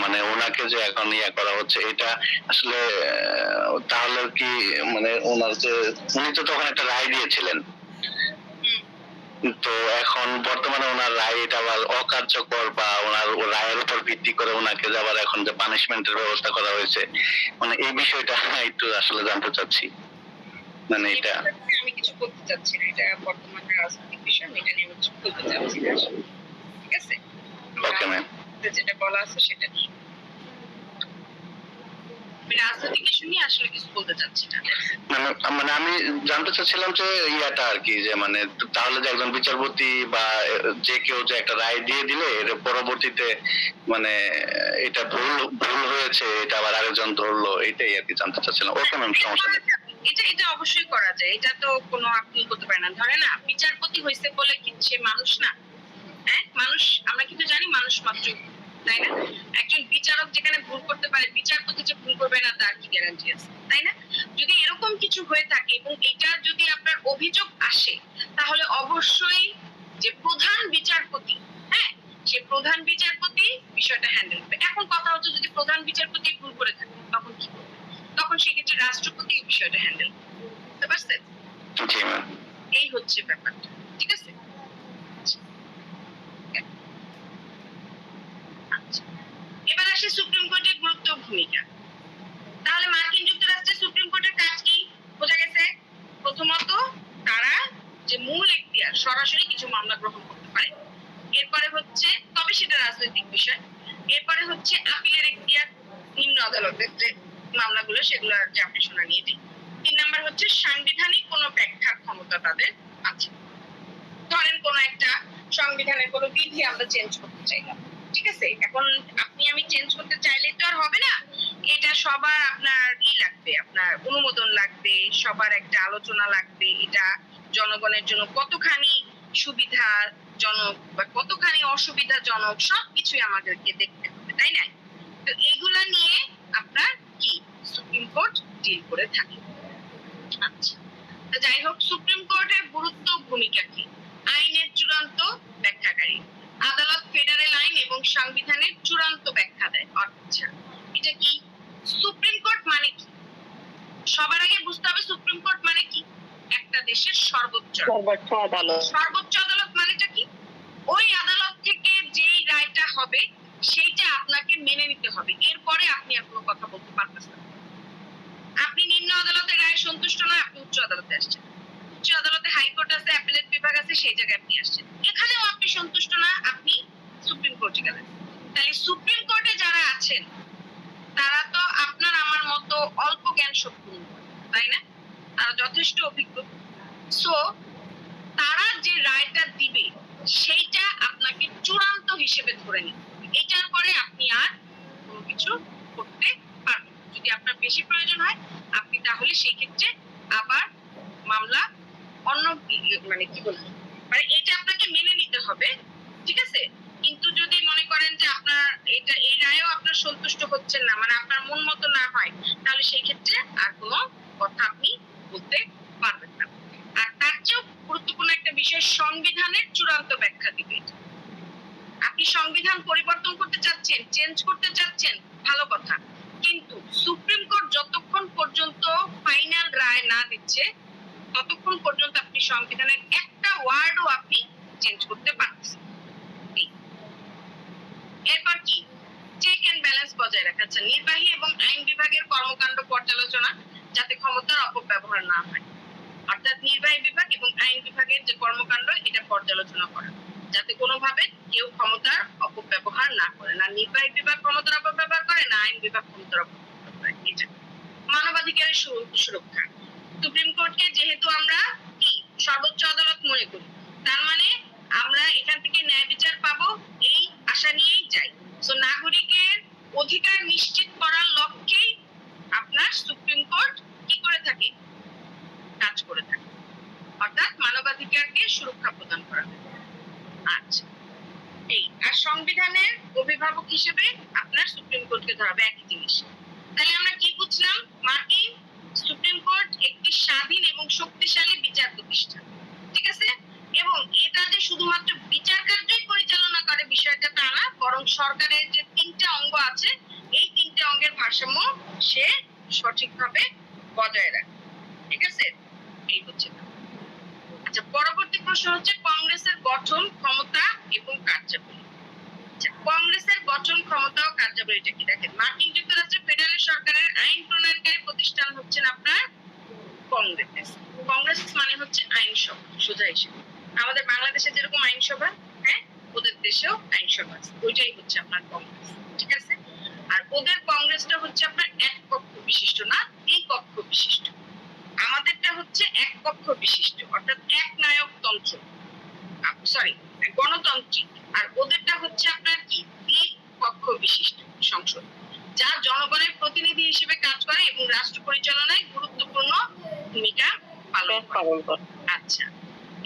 মানে ওনাকে যে এখন ইয়া করা হচ্ছে, এটা আসলে তাহলে কি মানে ওনার যে উনি তো তখন একটা রায় দিয়েছিলেন, তো এখন বর্তমানে ওনার রায় এটা আবার অকার্যকর বা ওনার রায়ের উপর ভিত্তি করে ওনাকে যে আবার এখন যে পানিশমেন্টের ব্যবস্থা করা হয়েছে, মানে এই বিষয়টা একটু আসলে জানতে চাচ্ছি। মানে এটা আমি কিছু বলতে চাচ্ছি না, এটা বর্তমানে রাজনৈতিক বিষয়, আমি এটা নিয়ে কিছু বলতে চাচ্ছি না আসলে। ঠিক আছে, ওকে ম্যাম। যেটা বলা আছে সেটা নিয়ে আমি রাজনৈতিক ইস্যু নিয়ে আসলে কিছু বলতে চাচ্ছি না। মানে আমি জানতে চাচ্ছিলাম যে ইয়াটা আর কি, যে মানে তাহলে যে একজন বিচারপতি বা যে কেউ যে একটা রায় দিয়ে দিলে এর পরবর্তীতে মানে এটা ভুল ভুল হয়েছে, এটা আবার আরেকজন ধরলো, এটাই আর কি জানতে চাচ্ছিলাম। ওকে ম্যাম, সমস্যা নেই। এটা অবশ্যই করা যায়, এটা তো কোনো আপনি করতে পারেন না। ধরে না বিচারপতি হয়েছে বলে কি সে মানুষ না? হ্যাঁ, মানুষ আমরা কিন্তু জানি মানুষ মাত্র, তাই না? একজন বিচারক যেখানে ভুল করতে পারে, বিচারপতি যে ভুল করবে না তার কি গ্যারান্টি আছে, তাই না? যদি এরকম কিছু হয়ে থাকে এবং এটা যদি আপনার অভিযোগ আসে, তাহলে অবশ্যই যে প্রধান বিচারপতি, হ্যাঁ, সে প্রধান বিচারপতি বিষয়টা হ্যান্ডেল করবে। এখন কথা হচ্ছে যদি প্রধান বিচারপতি ভুল করে থাকে তখন কি করবে? তখন সেক্ষেত্রে রাষ্ট্রপতি বিষয়টা হ্যান্ডেল করবে। বুঝতে পারছেন? জি ম্যাম। এই হচ্ছে ব্যাপারটা, ঠিক আছে? আচ্ছা, এবার আসে সুপ্রিম কোর্টের গুরুত্ব ভূমিকা। তাহলে মার্কিন যুক্তরাষ্ট্রের সুপ্রিম কোর্টের কাজ কি বোঝা গেছে? প্রথমত তারা যে মূল এখতিয়ার, সরাসরি কিছু মামলা গ্রহণ করতে পারে। এরপরে হচ্ছে, তবে সেটা রাজনৈতিক বিষয়। এরপরে হচ্ছে আপিলের এখতিয়ার, নিম্ন আদালতের যে মামলাগুলো সেগুলোর যে আপনি শুনানি এটি। 3 নাম্বার হচ্ছে সাংবিধানিক কোনো ব্যাখ্যার ক্ষমতা তাদের আছে। ধরেন কোন একটা সংবিধানের কোনো বিধি আমরা চেঞ্জ করতে চাইলাম, ঠিক আছে? এখন আপনি আমি চেঞ্জ করতে চাইলে তো আর হবে না, এটা সবার আপনার কি লাগবে, আপনার অনুমোদন লাগবে, সবার একটা আলোচনা লাগবে, এটা জনগণের জন্য কতখানি সুবিধাজনক বা কতখানি অসুবিধাজনক সবকিছুই আমাদেরকে দেখতে হবে, তাই না? তো এগুলা নিয়ে আপনার কি সুপ্রিম কোর্ট ডিল করে থাকে। আচ্ছা, তো যাই হোক, সুপ্রিম কোর্টের গুরুত্ব ভূমিকা কি? আইনের চূড়ান্ত ব্যাখ্যাকারী। আদালত ফেডারেল আইন এবং সংবিধানের চূড়ান্ত ব্যাখ্যা দেয়। আচ্ছা, এটা কি? সুপ্রিম কোর্ট মানে কি? সবার আগে বুঝতে হবে সুপ্রিম কোর্ট মানে কি। একটা দেশের সর্বোচ্চ আদালত। সর্বোচ্চ আদালত মানেটা কি? ওই আদালত থেকে যেই রায়টা হবে সেইটা আপনাকে মেনে নিতে হবে, এরপরে আপনি আর কোনো কথা বলতে পারতেছেন না। আপনি নিম্ন আদালতের রায়ে সন্তুষ্ট না, আপনি উচ্চ আদালতে আসছেন। উচ্চ আদালতে হাইকোর্ট আছে, অ্যাপিলেট বিভাগ আছে, সেই জায়গায় আপনি আসছেন। এখানেও আপনি সন্তুষ্ট না, আপনি সুপ্রিম কোর্টে গেলেন। তাহলে সুপ্রিম কোর্টে যারা আছেন তারা তো আপনার আমার মতো অল্প জ্ঞান সম্পন্ন, তাই না? তারা যথেষ্ট অভিজ্ঞ। সো তারা যে রায়টা দিবে সেইটা আপনাকে চূড়ান্ত হিসেবে ধরে নিতে হবে। এটার পরে আপনি আর কোনো কিছু করতে পারবেন না। যদি আপনার বেশি প্রয়োজন হয় আপনি তাহলে সেই ক্ষেত্রে আবার মামলা অন্য মানে কি বলবো, মানে এটা আপনাকে মেনে নিতে হবে, ঠিক আছে? কিন্তু যদি মনে করেন যে আপনার এটা এই রায়েও আপনার সন্তুষ্ট হচ্ছেন না, মানে আপনার মন মতো না হয়, তাহলে সেই ক্ষেত্রে আর কোনো কথা আপনি বলতে পারবেন না। আর তার চেয়েও গুরুত্বপূর্ণ একটা বিষয়, সংবিধানের চূড়ান্ত ব্যাখ্যা দিবে। আপনি সংবিধান পরিবর্তন করতে চাচ্ছেন, চেঞ্জ করতে চাচ্ছেন, ভালো কথা, কিন্তু সুপ্রিম কোর্ট যতক্ষণ পর্যন্ত ফাইনাল রায় না দিচ্ছে ততক্ষণ পর্যন্ত আপনি সংবিধানের একটা ওয়ার্ডও আপনি চেঞ্জ করতে পারতেছেন। এরপর কি? চেক এন্ড ব্যালেন্স বজায় রাখা। আচ্ছা, নির্বাহী এবং আইন বিভাগের কর্মকাণ্ড পর্যালোচনা যাতে ক্ষমতার অপব্যবহার না হয়, অর্থাৎ নির্বাহী বিভাগ এবং আইন বিভাগের যে কর্মকাণ্ড এটা পর্যালোচনা করা, যাতে কোনোভাবে কেউ ক্ষমতার অপব্যবহার না করে, না নির্বাহী বিভাগ ক্ষমতার অপব্যবহার করে, না আইন বিভাগ ক্ষমতার অপব্যবহার করে। এটা মানবাধিকারের সুরক্ষা। সুপ্রিম কোর্টকে যেহেতু আমরা কি সর্বোচ্চ আদালত মনে করি, তার মানে আমরা এখান থেকে ন্যায় বিচার পাবো এই আশা নিয়েই যাই। তো নাগরিকের অধিকার নিশ্চিত করার লক্ষ্যেই আপনার সুপ্রিম কোর্ট কি করে থাকে, কাজ করে থাকে, অর্থাৎ মানবাধিকারকে সুরক্ষা প্রদান করা। আচ্ছা, এই আর সংবিধানের অভিভাবক হিসেবে আপনার সুপ্রিম কোর্টকে ধরা হবে, একই জিনিস। তাহলে আমরা কি বুঝলাম? মার্কিন সুপ্রিম কোর্ট একটি স্বাধীন এবং শক্তিশালী বিচার প্রতিষ্ঠান, ঠিক আছে? এবং এটা যে শুধুমাত্র বিচার কার্যই পরিচালনা করে বিষয়টা তা না, বরং সরকারের যে 3টা অঙ্গ আছে এই 3টে অঙ্গের ভারসাম্য সে সঠিকভাবে বজায় রাখে। ঠিক আছে, এই হচ্ছে। আচ্ছা, পরবর্তী প্রশ্ন হচ্ছে কংগ্রেসের গঠন, ক্ষমতা এবং কার্যাবলী। আচ্ছা, কংগ্রেসের গঠন, ক্ষমতা ও কার্যাবলীটা কি? দেখেন, মার্কিন যুক্তরাষ্ট্রের ফেডারেল সরকারের আইন প্রণয়নকারী প্রতিষ্ঠান হচ্ছেন আপনার কংগ্রেস। কংগ্রেস মানে হচ্ছে আইনসভা, সোজা হিসেবে আমাদের বাংলাদেশে যেরকম আইনসভা, হ্যাঁ, ওদের দেশেও আইনসভা আছে, ওইটাই হচ্ছে আপনার কংগ্রেস। ঠিক আছে, আর ওদের কংগ্রেসটা হচ্ছে আপনার এক কক্ষ বিশিষ্ট, না দ্বিকক্ষ বিশিষ্ট। আমাদেরটা হচ্ছে এক কক্ষ বিশিষ্ট, অর্থাৎ এক নায়ক তন্ত্র, সরি গণতান্ত্রিক। আর ওদেরটা হচ্ছে আপনার কি, দ্বিকক্ষ বিশিষ্ট সংসদ, যা জনগণের প্রতিনিধি হিসেবে কাজ করে এবং রাষ্ট্র পরিচালনায় গুরুত্বপূর্ণ ভূমিকা পালন করে। আচ্ছা,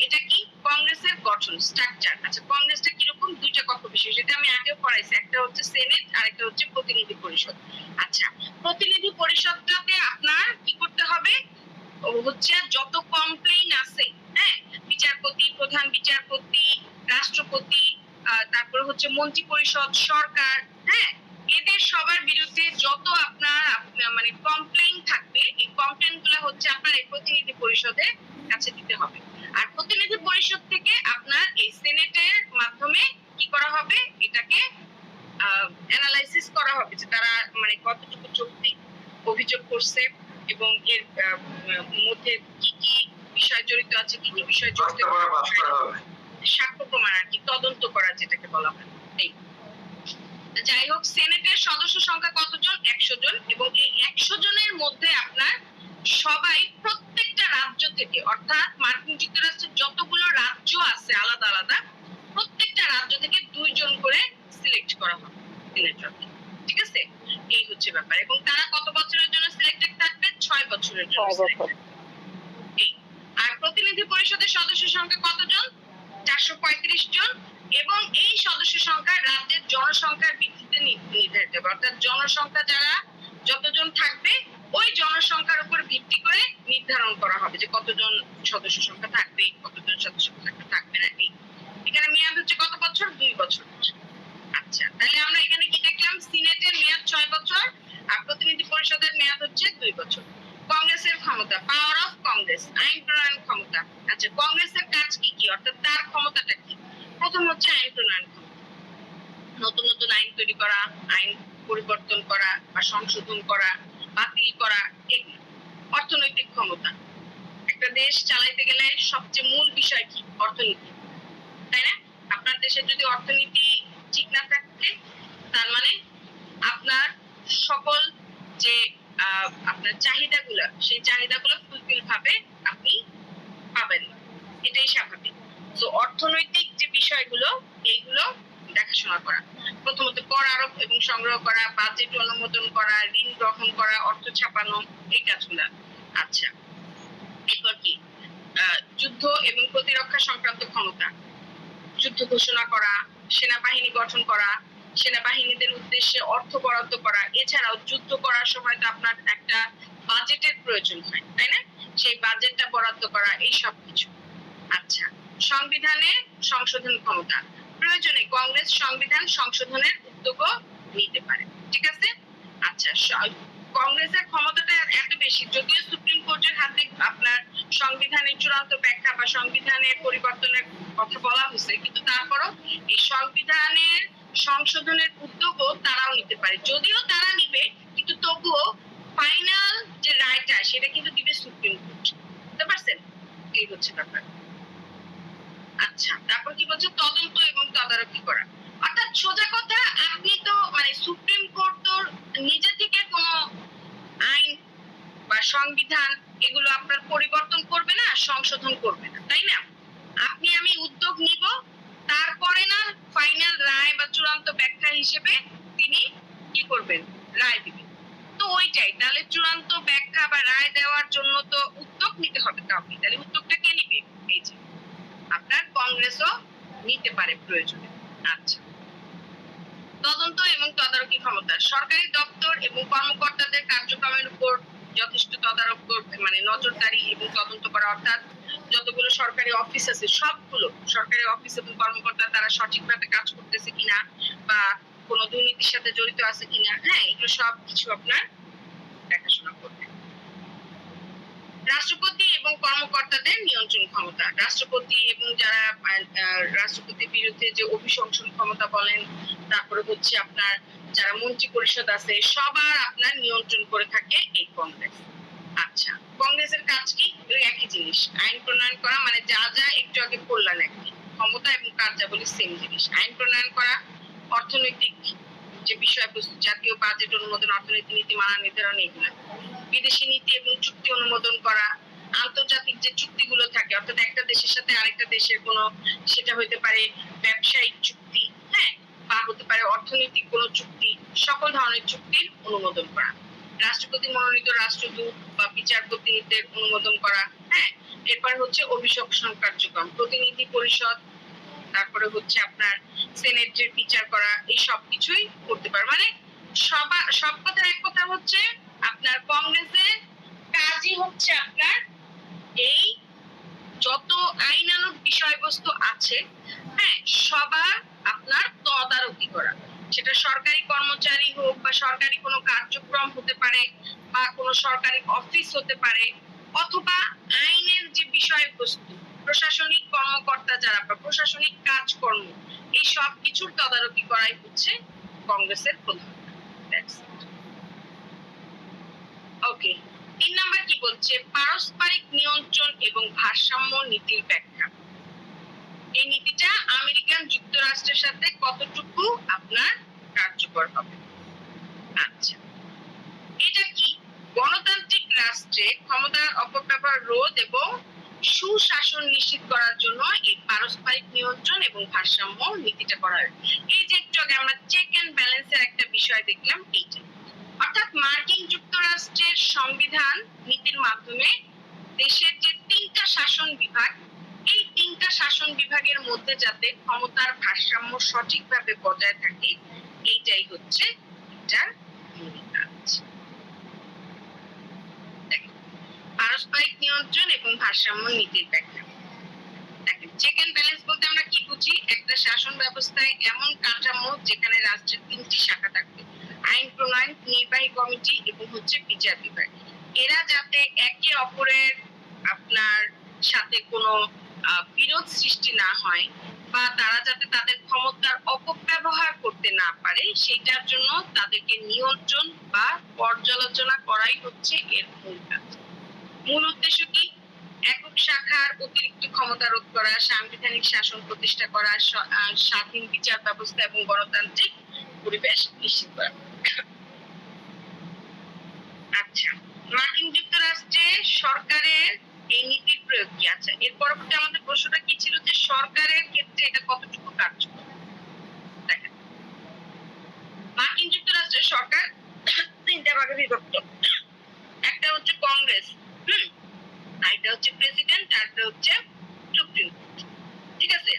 এটা কি কংগ্রেসের গঠন, স্ট্রাকচার। আচ্ছা, কংগ্রেসটা কিরকম? 2টা কক্ষ বিশিষ্ট, এটা আমি আগেও পড়াইছি, একটা হচ্ছে সেনেট আর একটা হচ্ছে প্রতিনিধি পরিষদ। আচ্ছা, প্রতিনিধি পরিষদটাতে আপনার কি করতে হবে? হচ্ছে যত কমপ্লেইন আছে, হ্যাঁ, বিচারপতি, প্রধান বিচারপতি, রাষ্ট্রপতি, তারপরে হচ্ছে মন্ত্রী পরিষদ, সরকার, হ্যাঁ, এদের সবার বিরুদ্ধে যত আপনার মানে কমপ্লেইন থাকবে, এই কমপ্লেইন গুলো হচ্ছে আপনার এই প্রতিনিধি পরিষদের কাছে দিতে হবে। আর প্রতিনিধি পরিষদ থেকে আপনার এই সেনেটের মাধ্যমে কি করা হবে? এটাকে অ্যানালাইসিস করা হবে যে তারা মানে কতটুকু যৌক্তিক অভিযোগ করছে এবং এর মধ্যে কি কি বিষয় জড়িত আছে, কি কি বিষয় জড়িত, সাক্ষ্য প্রমাণ আর কি তদন্ত করা, যেটাকে বলা হয়। এই যাই হোক, সেনেটের সদস্য সংখ্যা কতজন? 100 জন। এবং এই 100 জনের মধ্যে আপনার সবাই প্রত্যেকটা রাজ্য থেকে, অর্থাৎ মার্কিন যুক্তরাষ্ট্রের যতগুলো রাজ্য আছে আলাদা আলাদা, প্রত্যেকটা রাজ্য থেকে 2 জন করে সিলেক্ট করা হবে সিনেটরকে। ঠিক আছে, এই হচ্ছে ব্যাপার। এবং তারা কত বছরের জন্য সিলেক্টেড থাকবে? 6 বছরের জন্য। এই আর প্রতিনিধি পরিষদের সদস্য সংখ্যা কতজন? 435 জন। এবং এই সদস্য সংখ্যা রাজ্যের জনসংখ্যার ভিত্তিতে নির্ধারিত হবে, অর্থাৎ জনসংখ্যা যারা যতজন থাকবে ওই জনসংখ্যার উপর ভিত্তি করে নির্ধারণ করা হবে যে কতজন সদস্য সংখ্যা থাকবে, কতজন সদস্য সংখ্যা থাকবে না। এখানে মেয়াদ হচ্ছে কত বছর? 2 বছর। আচ্ছা, তাহলে আমরা এখানে কি দেখলাম? সিনেটের মেয়াদ 6 বছর আর প্রতিনিধি পরিষদের মেয়াদ হচ্ছে 2 বছর। কংগ্রেসের ক্ষমতা, পাওয়ার অফ কংগ্রেস, আইন প্রণয়ন ক্ষমতা। আচ্ছা, কংগ্রেসের কাজ কি কি, অর্থাৎ তার ক্ষমতাটা কি? প্রথম হচ্ছে আইন প্রণয়ন ক্ষমতা, নতুন নতুন আইন তৈরি করা, আইন পরিবর্তন করা বা সংশোধন করা, বাতিল করা, এগুলো। অর্থনৈতিক ক্ষমতা, একটা দেশ চালাইতে গেলে সবচেয়ে মূল বিষয় কি? অর্থনীতি, তাই না? আপনার দেশের যদি অর্থনীতি ঠিক না থাকে, তার মানে আপনার সকল যে আপনার চাহিদাগুলো, সেই চাহিদাগুলো ফুলফিল ভাবে আপনি পাবেন, এটাই স্বাভাবিক। তো অর্থনৈতিক যে বিষয়গুলো, এইগুলো দেখাশোনা করা। প্রথমত কর আরোপ এবং সংগ্রহ করা, বাজেট অনুমোদন করা, ঋণ গ্রহণ করা, অর্থ ছাপানো, এই কাজগুলো। আচ্ছা, এরপর কি? যুদ্ধ এবং প্রতিরক্ষা সংক্রান্ত ক্ষমতা, যুদ্ধ ঘোষণা করা, সেনাবাহিনী গঠন করা, সেনাবাহিনীদের উদ্দেশ্যে অর্থ বরাদ্দ করা। এছাড়াও যুদ্ধ করার সময় তো আপনার একটা বাজেটের প্রয়োজন হয়, তাই না? সেই বাজেটটা বরাদ্দ করা, এই সব কিছু। আচ্ছা, সংবিধানের সংশোধন ক্ষমতা, প্রয়োজনে কংগ্রেস সংবিধান সংশোধনের উদ্যোগও নিতে পারে। ঠিক আছে। আচ্ছা, কংগ্রেসের ক্ষমতাটা এত বেশি, যদিও সুপ্রিম কোর্টের হাতে আপনার সংবিধানের চূড়ান্ত ব্যাখ্যা বা সংবিধানের পরিবর্তনের কথা বলা হয়েছে, কিন্তু তারপরও এই সংবিধানের সংশোধনের উদ্যোগও তারাও নিতে পারে। যদিও তারা নিবে, কিন্তু তবুও ফাইনাল যে রায়টা সেটা কিন্তু দিবে সুপ্রিম কোর্ট। বুঝতে পারছেন? এই হচ্ছে ব্যাপার। আচ্ছা, তারপর কি বলছে? তদন্ত এবং তদারকি করা। অর্থাৎ সোজা কথা, আপনি তো মানে সুপ্রিম কোর্ট তো নিজে থেকে কোনো আইন বা সংবিধান এগুলো আপনার পরিবর্তন করবে না, সংশোধন করবে না, তাই না? আপনি আমি উদ্যোগ নিব, তারপরে না ফাইনাল রায় বা চূড়ান্ত ব্যাখ্যা হিসেবে তিনি কি করবেন? রায় দিবেন। তো ওইটাই, তাহলে চূড়ান্ত ব্যাখ্যা বা রায় দেওয়ার জন্য তো উদ্যোগ নিতে হবে কাউকে, তাহলে উদ্যোগটা কে নিবে? এই যে আপনার কংগ্রেসও নিতে পারে প্রয়োজনে। আচ্ছা, তদন্ত এবং তদারকি ক্ষমতা, সরকারি দপ্তর এবং কর্মকর্তাদের কার্যক্রমের উপর যথেষ্ট তদারক মানে নজরদারি এবং তদন্ত করা, অর্থাৎ যতগুলো সরকারি অফিস আছে সবগুলো সরকারি অফিস এবং কর্মকর্তা তারা সঠিকভাবে কাজ করতেছে কিনা বা কোনো দুর্নীতির সাথে জড়িত আছে কিনা, হ্যাঁ, এগুলো সব কিছু আপনার দেখাশোনা করবে। রাষ্ট্রপতি এবং কর্মকর্তাদের নিয়ন্ত্রণ ক্ষমতা, রাষ্ট্রপতি এবং যারা রাষ্ট্রপতির বিরুদ্ধে যে অভিশংসন ক্ষমতা বলেন, তারপরে হচ্ছে আপনার যারা মন্ত্রী পরিষদ আছে সবার আপনার নিয়ন্ত্রণ করে থাকে এই কংগ্রেস। আচ্ছা, কংগ্রেসের কাজ কি? ওই একই জিনিস, আইন প্রণয়ন করা, মানে যা যা একটু আগে বললেন একটি ক্ষমতা এবং কার্যাবলী সেম জিনিস। আইন প্রণয়ন করা, অর্থনৈতিক যে বিষয়বস্তু, জাতীয় বাজেট অনুমোদন, অর্থনৈতিক নীতিমালা নির্ধারণ, এগুলো। বিদেশি নীতি এবং চুক্তি অনুমোদন করা, আন্তর্জাতিক যে চুক্তিগুলো থাকে, অর্থাৎ একটা দেশের সাথে আরেকটা দেশের কোনো, সেটা হইতে পারে ব্যবসায়িক চুক্তি, হ্যাঁ, বা হতে পারে অর্থনৈতিক কোনো চুক্তি, সকল ধরনের চুক্তির অনুমোদন করা। রাষ্ট্রপতি মনোনীত রাষ্ট্রদূত বা বিচারপতিদের অনুমোদন করা, হ্যাঁ। এরপর হচ্ছে অভিশংসন কার্যক্রম, প্রতিনিধি পরিষদ, তারপরে হচ্ছে আপনার সেনেটের বিচার করা, এই সব কিছুই করতে পারে। মানে সব কথার এক কথা হচ্ছে আপনার কংগ্রেসের কাজই হচ্ছে আপনার এই যত আইনানুগ বিষয়বস্তু আছে, হ্যাঁ, সবার আপনার তদারকি করা। সেটা সরকারি কর্মচারী হোক বা সরকারি কোনো কার্যক্রম হতে পারে বা কোনো সরকারি অফিস হতে পারে, অথবা আইনের যে বিষয়বস্তু, প্রশাসনিক কর্মকর্তা যারা বা প্রশাসনিক কাজকর্ম, এই সব কিছুর তদারকি করাই হচ্ছে কংগ্রেসের প্রধান। ওকে, 3 নাম্বার কি বলছে? পারস্পরিক নিয়ন্ত্রণ এবং ভারসাম্য নীতির ব্যাখ্যা। এই নীতিটা আমেরিকান যুক্তরাষ্ট্রের সাথে কতটুকু আপনার কার্যকর হবে? আচ্ছা, এটা কি? গণতান্ত্রিক রাষ্ট্রে ক্ষমতার অপব্যবহার রোধ এবং সুশাসন নিশ্চিত করার জন্য এই পারস্পরিক নিয়ন্ত্রণ এবং ভারসাম্য নীতিটা করা হয়। এই যে একটু আগে আমরা চেক এন্ড ব্যালেন্সের একটা বিষয় দেখলাম, এইটা অর্থাৎ মার্কিন যুক্তরাষ্ট্রের সংবিধান নীতির মাধ্যমে দেশের যে 3টা শাসন বিভাগ, এই 3টা শাসন বিভাগের মধ্যে যাতে ক্ষমতার ভারসাম্য সঠিকভাবে বজায় থাকে, এইটাই হচ্ছে এটার মূল কাজ। পারস্পরিক নিয়ন্ত্রণ এবং ভারসাম্য নীতির ব্যাখ্যা। দেখেন, চেক এন্ড ব্যালেন্স বলতে আমরা কি বুঝি? একটা শাসন ব্যবস্থায় এমন কাঠামো যেখানে রাষ্ট্রের 3টি শাখা থাকবে, আইন প্রণয়ন, নির্বাহী কমিটি এবং হচ্ছে বিচার বিভাগ। এরা যাতে একে অপরের আপনার সাথে কোনো বিরোধ সৃষ্টি না হয় বা তারা যাতে তাদের ক্ষমতার অপব্যবহার করতে না পারে, সেটার জন্য তাদেরকে নিয়ন্ত্রণ বা পর্যালোচনা করাই হচ্ছে এর মূল কাজ। মূল উদ্দেশ্য কি? একক শাখার অতিরিক্ত ক্ষমতা রোধ করা, সাংবিধানিক শাসন প্রতিষ্ঠা করা, স্বাধীন বিচার ব্যবস্থা এবং গণতান্ত্রিক পরিবেশ নিশ্চিত করা। আচ্ছা, মার্কিন যুক্তরাষ্ট্রে সরকারের এই নীতির প্রয়োগ কি? আচ্ছা, এর পরবর্তী আমাদের প্রশ্নটা কি ছিল যে সরকারের ক্ষেত্রে এটা কতটুকু কার্যকর? দেখেন, মার্কিন যুক্তরাষ্ট্রের সরকার 3টা ভাগে বিভক্ত। একটা হচ্ছে কংগ্রেস, আরেকটা হচ্ছে প্রেসিডেন্ট, আরেকটা হচ্ছে সুপ্রিম কোর্ট। ঠিক আছে,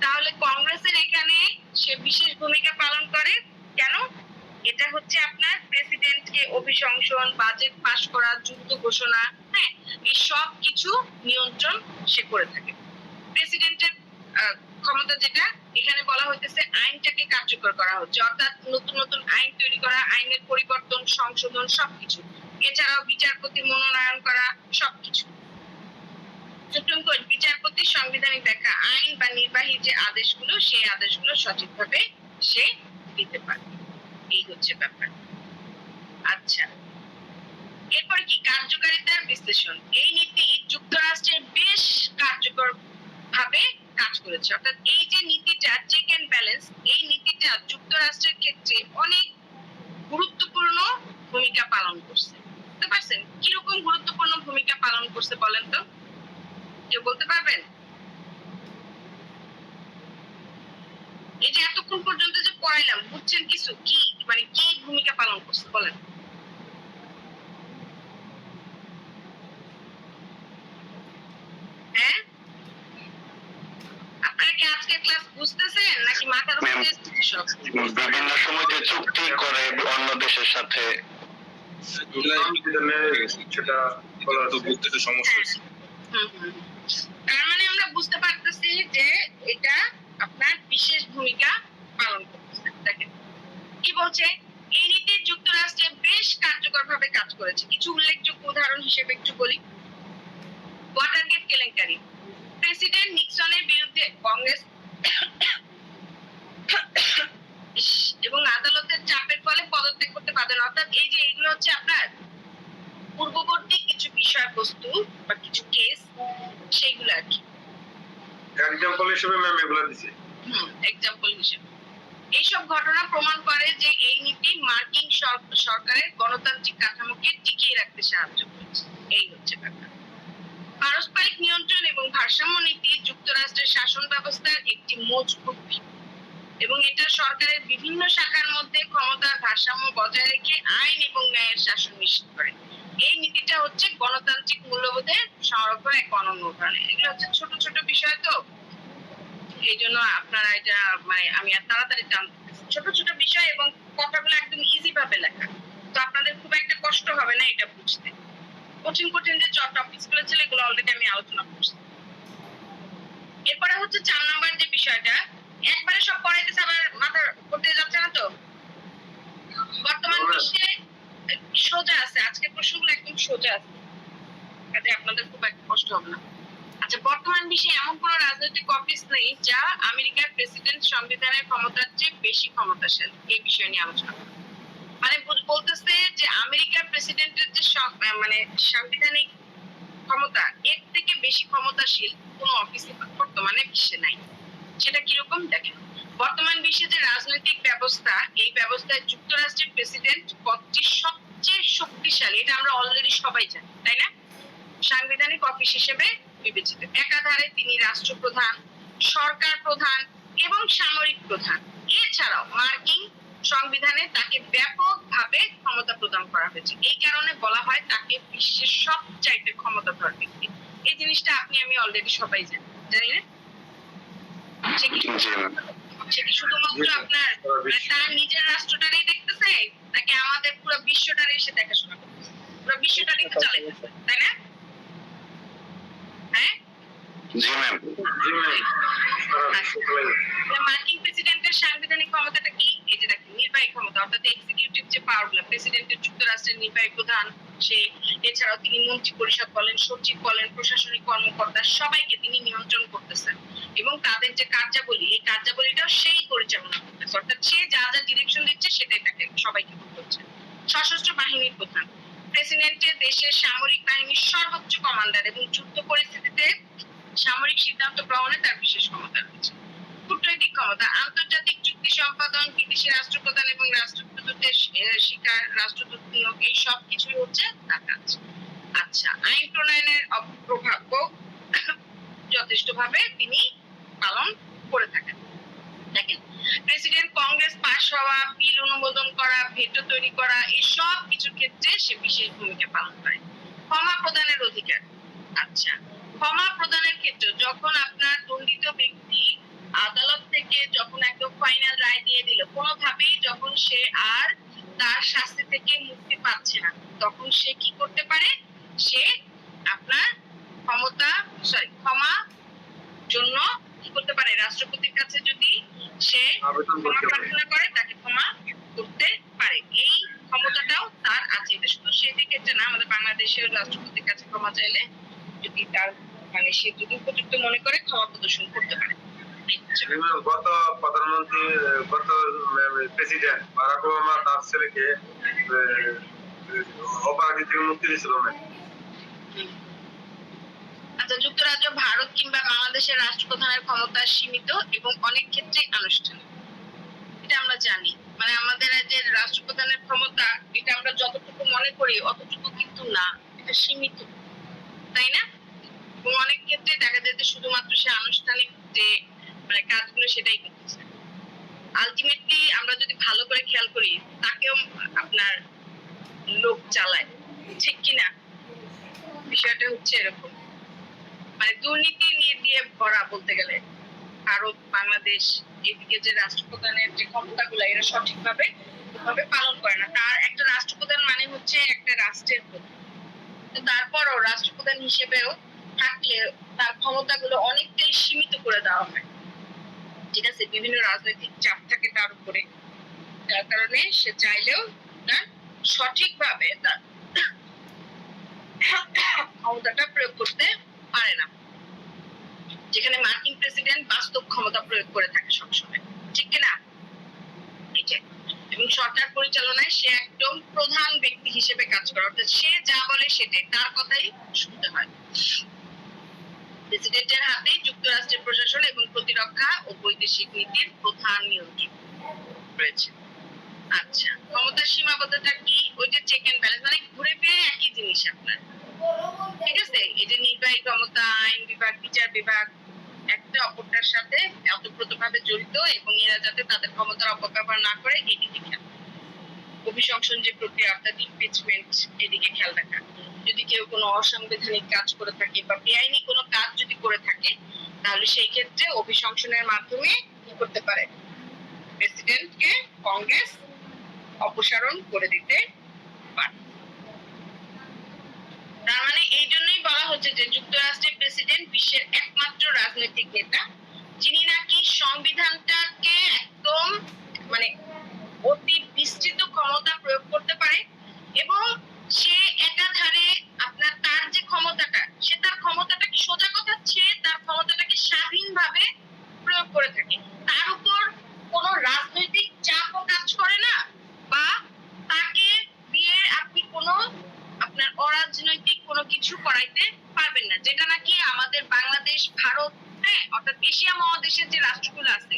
তাহলে কংগ্রেসের এখানে সে বিশেষ ভূমিকা পালন করে। কেন? এটা হচ্ছে আপনার প্রেসিডেন্টকে অভিশংসন, বাজেট পাস করা, যুদ্ধ ঘোষণা, হ্যাঁ, এই সব কিছু নিয়ন্ত্রণ সে করে থাকে। প্রেসিডেন্টের ক্ষমতা যেটা এখানে বলা হইতেছে আইনটাকে কার্যকর করা হচ্ছে, অর্থাৎ নতুন নতুন আইন তৈরি করা, আইনের পরিবর্তন, সংশোধন, সবকিছু। এছাড়াও বিচারপতি মনোনয়ন করা, সবকিছু। সুপ্রিম কোর্ট বিচারপতি সাংবিধানিক ব্যাখ্যা, আইন বা নির্বাহী যে আদেশগুলো, সেই আদেশগুলো সঠিকভাবে সে দিতে পারে। এই হচ্ছে ব্যাপার। আচ্ছা, এরপর কি? কার্যকারিতার বিশ্লেষণ। এই নীতি যুক্তরাষ্ট্রের বেশ কার্যকর ভাবে কাজ করেছে, অর্থাৎ এই যে নীতিটা চেক এন্ড ব্যালেন্স, এই নীতিটা যুক্তরাষ্ট্রের ক্ষেত্রে অনেক গুরুত্বপূর্ণ ভূমিকা পালন করছে। বুঝতে পারছেন কিরকম গুরুত্বপূর্ণ ভূমিকা পালন করছে বলেন তো? কেউ বলতে পারবেন? এই যে এতক্ষণ পর্যন্ত যে পড়াইলাম, বুঝছেন কিছু? কি মানে কি ভূমিকা পালন করছে বলেন? হ্যাঁ, আপনারা কি আজকের ক্লাস বুঝতেছেন নাকি মাথার উপর দিয়ে সব? বিভিন্ন সময় যে চুক্তি করে অন্য দেশের সাথে, সংবিধানে সেটা বলা তো আছে। বুঝতে একটু সমস্যা হয়েছে। তার মানে আমরা বুঝতে পারতেছি যে এটা আপনার বিশেষ ভূমিকা পালন করতেছে। দেখেন কি বলছে, এই নীতি যুক্তরাষ্ট্রে বেশ কার্যকরভাবে কাজ করেছে। কিছু উল্লেখযোগ্য উদাহরণ হিসেবে একটু বলি। ওয়াটারগেট কেলেঙ্কারি, প্রেসিডেন্ট নিক্সনের বিরুদ্ধে কংগ্রেস এবং আদালতের চাপের ফলে পদত্যাগ করতে পারেন। অর্থাৎ এই যে এগুলো হচ্ছে আপনার পূর্ববর্তী কিছু বিষয়বস্তু বা কিছু কেস, সেইগুলো আর কি এক্সাম্পল হিসেবে ম্যাম এগুলো দিছে। এক্সাম্পল হিসেবে। এইসব ঘটনা প্রমাণ করে যে এই নীতি মার্কিন সরকারের গণতান্ত্রিক কাঠামোকে টিকিয়ে রাখতে সাহায্য করেছে। এই হচ্ছে ব্যাপার। পারস্পরিক নিয়ন্ত্রণ এবং ভারসাম্য নীতি যুক্তরাষ্ট্রের শাসন ব্যবস্থার একটি মজবুত ভিত্তি এবং এটা সরকারের বিভিন্ন শাখার মধ্যে ক্ষমতার ভারসাম্য বজায় রেখে আইন এবং ন্যায়ের শাসন নিশ্চিত করে। এই নীতিটা হচ্ছে গণতান্ত্রিক মূল্যবোধের সংরক্ষণ এক অনন্য উদাহরণ। এগুলো হচ্ছে ছোট ছোট বিষয়, তো এই জন্য আপনারা এটা মানে আমি আর তাড়াতাড়ি জানতে ছোট ছোট বিষয় এবং কথাগুলো একদম ইজি ভাবে লেখা, তো আপনাদের খুব একটা কষ্ট হবে না এটা বুঝতে। কঠিন কঠিন যে টপিকস গুলো ছিল এগুলো অলরেডি আমি আলোচনা করছি। এরপরে হচ্ছে 4 নাম্বার যে বিষয়টা, একবারে সব পড়াইতেছে আবার মাথা করতে যাচ্ছে না তো। বর্তমান বিশ্বে সোজা আছে, আজকের প্রশ্নগুলো একদম সোজা আছে, কাজে আপনাদের খুব একটা কষ্ট হবে না। আচ্ছা, বর্তমান বিশ্বে এমন কোন রাজনৈতিক অফিস নেই যা আমেরিকার প্রেসিডেন্ট সংবিধানের ক্ষমতার চেয়ে বেশি ক্ষমতাশালী। এই বিষয় নিয়ে আলোচনা করব। মানে বলতেছে যে আমেরিকার প্রেসিডেন্টের যে মানে সাংবিধানিক ক্ষমতা, এর থেকে বেশি ক্ষমতাশীল কোন অফিস বর্তমানে বিশ্বে নাই। সেটা কিরকম দেখেন, বর্তমান বিশ্বে যে রাজনৈতিক ব্যবস্থা, এই ব্যবস্থায় যুক্তরাষ্ট্রের প্রেসিডেন্ট পদটি সবচেয়ে শক্তিশালী, এটা আমরা অলরেডি সবাই জানি, তাই না? সাংবিধানিক অফিস হিসেবে বিবেচিত। একাধারে তিনি রাষ্ট্রপ্রধান, সরকার প্রধান এবং সামরিক প্রধান। এছাড়াও মার্কিন সংবিধানে তাকে ব্যাপকভাবে ক্ষমতা প্রদান করা হয়েছে। এই কারণে বলা হয় তাকে বিশ্বের সবচাইতে ক্ষমতাধর ব্যক্তি। এই জিনিসটা আপনি আমি অলরেডি সবাই জানি, জানি না? সে কি শুধুমাত্র আপনার তার নিজের রাষ্ট্রটারই দেখতেছে, নাকি আমাদের পুরো বিশ্বটারই সে দেখাশোনা করতেছে? পুরো বিশ্বটারই তো চালাইতেছে, তাই না? হ্যাঁ, জি ম্যাম। মার্কিন প্রেসিডেন্টের সাংবিধানিক ক্ষমতাটা কি? এই যে দেখেন, নির্বাহী ক্ষমতা অর্থাৎ এক্সিকিউটিভ যে পাওয়ারগুলো, প্রেসিডেন্টের যুক্তরাষ্ট্রের নির্বাহী প্রধান সে। এছাড়াও তিনি মন্ত্রী পরিষদ বলেন, সচিব বলেন, প্রশাসনিক কর্মকর্তা সবাইকে তিনি নিয়ন্ত্রণ করতেছেন এবং তাদের যে কার্যাবলী, এই কার্যাবলীটাও সেই পরিচালনা করতেছে। অর্থাৎ সে যা যা ডিরেকশন দিচ্ছে সেটাই তাকে সবাইকে করতে হচ্ছে। সশস্ত্র বাহিনীর প্রধান, প্রেসিডেন্টের দেশের সামরিক বাহিনীর সর্বোচ্চ কমান্ডার এবং যুদ্ধ পরিস্থিতিতে সামরিক সিদ্ধান্ত গ্রহণে তার বিশেষ ক্ষমতা রয়েছে। কূটনৈতিক ক্ষমতা, আন্তর্জাতিক চুক্তি সম্পাদন, বিদেশি রাষ্ট্রপ্রধান এবং রাষ্ট্রদূতের শিকার, রাষ্ট্রদূত নিয়োগ, এই সব কিছুই হচ্ছে তার কাজ। আচ্ছা, আইন প্রণয়নের প্রভাব যথেষ্টভাবে তিনি পালন করে থাকেন। দেখেন, প্রেসিডেন্ট কংগ্রেস পাস হওয়া, বিল অনুমোদন করা, ভেটো তৈরি করা, এই সব কিছুর ক্ষেত্রে সে বিশেষ ভূমিকা পালন করে। ক্ষমা প্রদানের অধিকার, আচ্ছা ক্ষমা প্রদানের ক্ষেত্রে যখন আপনার দণ্ডিত ব্যক্তি আদালত থেকে যখন একদম ফাইনাল রায় দিয়ে দিল, কোনোভাবেই যখন সে আর তার শাস্তি থেকে মুক্তি পাচ্ছে না, তখন সে কি করতে পারে? সে আপনার ক্ষমা জন্য কি করতে পারে? রাষ্ট্রপতির কাছে যদি সে ক্ষমা প্রার্থনা করে, তাকে ক্ষমা করতে পারে। এই ক্ষমতাটাও তার আছে। এটা শুধু সেটি ক্ষেত্রে না, আমাদের বাংলাদেশের রাষ্ট্রপতির কাছে ক্ষমা চাইলে যদি তার মানে সে যদি উপযুক্ত মনে করে ক্ষমা প্রদর্শন করতে পারে। গত প্রধানমন্ত্রী, গত প্রেসিডেন্ট বারাক ওবামা তার ছেলেকে অপরাধী থেকে মুক্তি দিয়েছিল না। আচ্ছা, যুক্তরাজ্য, ভারত কিংবা বাংলাদেশের রাষ্ট্রপ্রধানের ক্ষমতা সীমিত এবং অনেক ক্ষেত্রে আনুষ্ঠানিক, এটা আমরা জানি। মানে আমাদের যে রাষ্ট্রপ্রধানের ক্ষমতা, এটা আমরা যতটুকু মনে করি অতটুকু কিন্তু না, এটা সীমিত, তাই না? এবং অনেক ক্ষেত্রে দেখা যায় যে শুধুমাত্র সে আনুষ্ঠানিক যে মানে কাজগুলো সেটাই করতেছে। আলটিমেটলি আমরা যদি ভালো করে খেয়াল করি, তাকেও আপনার লোক চালায়, ঠিক কিনা? বিষয়টা হচ্ছে এরকম, মানে দুর্নীতি নিয়ে দিয়ে ভরা বলতে গেলে। ভারত, বাংলাদেশ, এদিকে যে রাষ্ট্রপ্রধানের যে ক্ষমতাগুলো, এরা সঠিকভাবে ভাবে পালন করে না। তার একটা রাষ্ট্রপ্রধান মানে হচ্ছে একটা রাষ্ট্রের প্রধান। তো তারপরও রাষ্ট্রপ্রধান হিসেবেও থাকলে তার ক্ষমতাগুলো অনেকটাই সীমিত করে দেওয়া হয়। ঠিক আছে, বিভিন্ন রাজনৈতিক চাপ থাকে তার উপরে, যার কারণে সে চাইলেও তার সঠিকভাবে তার ক্ষমতাটা প্রয়োগ করতে পারে না, যেখানে মার্কিন প্রেসিডেন্ট বাস্তব ক্ষমতা প্রয়োগ করে থাকে সবসময়, ঠিক কিনা? এবং সরকার পরিচালনায় সে একদম প্রধান ব্যক্তি হিসেবে কাজ করে, অর্থাৎ সে যা বলে সেটাই, তার কথাই শুনতে হয়। প্রেসিডেন্টের হাতে যুক্তরাষ্ট্রের প্রশাসন এবং প্রতিরক্ষা ও বৈদেশিক নীতির প্রধান নিয়ন্ত্রণ রয়েছে। আচ্ছা, ক্ষমতার সীমাবদ্ধতা কি? ওই যে চেক এন্ড ব্যালেন্স, মানে ঘুরে ফিরে একই জিনিস আপনার, ঠিক আছে? এই যে নির্বাহী ক্ষমতা, আইন বিভাগ, বিচার বিভাগ একটা অপরটার সাথে ওতপ্রোতভাবে জড়িত এবং এরা যাতে তাদের ক্ষমতার অপব্যবহার না করে এদিকে খেয়াল। অভিশংসন যে প্রক্রিয়া অর্থাৎ ইমপিচমেন্ট, এদিকে খেয়াল রাখা। যদি কেউ কোনো অসাংবিধানিক কাজ করে থাকে বা বেআইনি কোনো কাজ যদি করে থাকে, তাহলে সেই ক্ষেত্রে অভিশংসনের মাধ্যমে কি করতে পারে? প্রেসিডেন্টকে কংগ্রেস অপসারণ করে দিতে পারে। তার মানে এই জন্যই বলা হচ্ছে যে যুক্তরাষ্ট্রের প্রেসিডেন্ট বিশ্বের একমাত্র রাজনৈতিক নেতা যিনি নাকি সংবিধানটাকে একদম মানে অতি বিস্তৃত ক্ষমতা প্রয়োগ করতে পারে, এবং সে একাধারে আপনার তার যে ক্ষমতাটা, সে তার ক্ষমতাটাকে সোজা কথা সে তার ক্ষমতাটাকে স্বাধীনভাবে প্রয়োগ করে থাকে। তার উপর কোনো রাজনৈতিক চাপও কাজ করে না, বা তাকে দিয়ে আপনি কোনো আপনার অরাজনৈতিক কোনো কিছু করাইতে পারবেন না, যেটা নাকি আমাদের বাংলাদেশ, ভারত, হ্যাঁ, অর্থাৎ এশিয়া মহাদেশের যে রাষ্ট্রগুলো আছে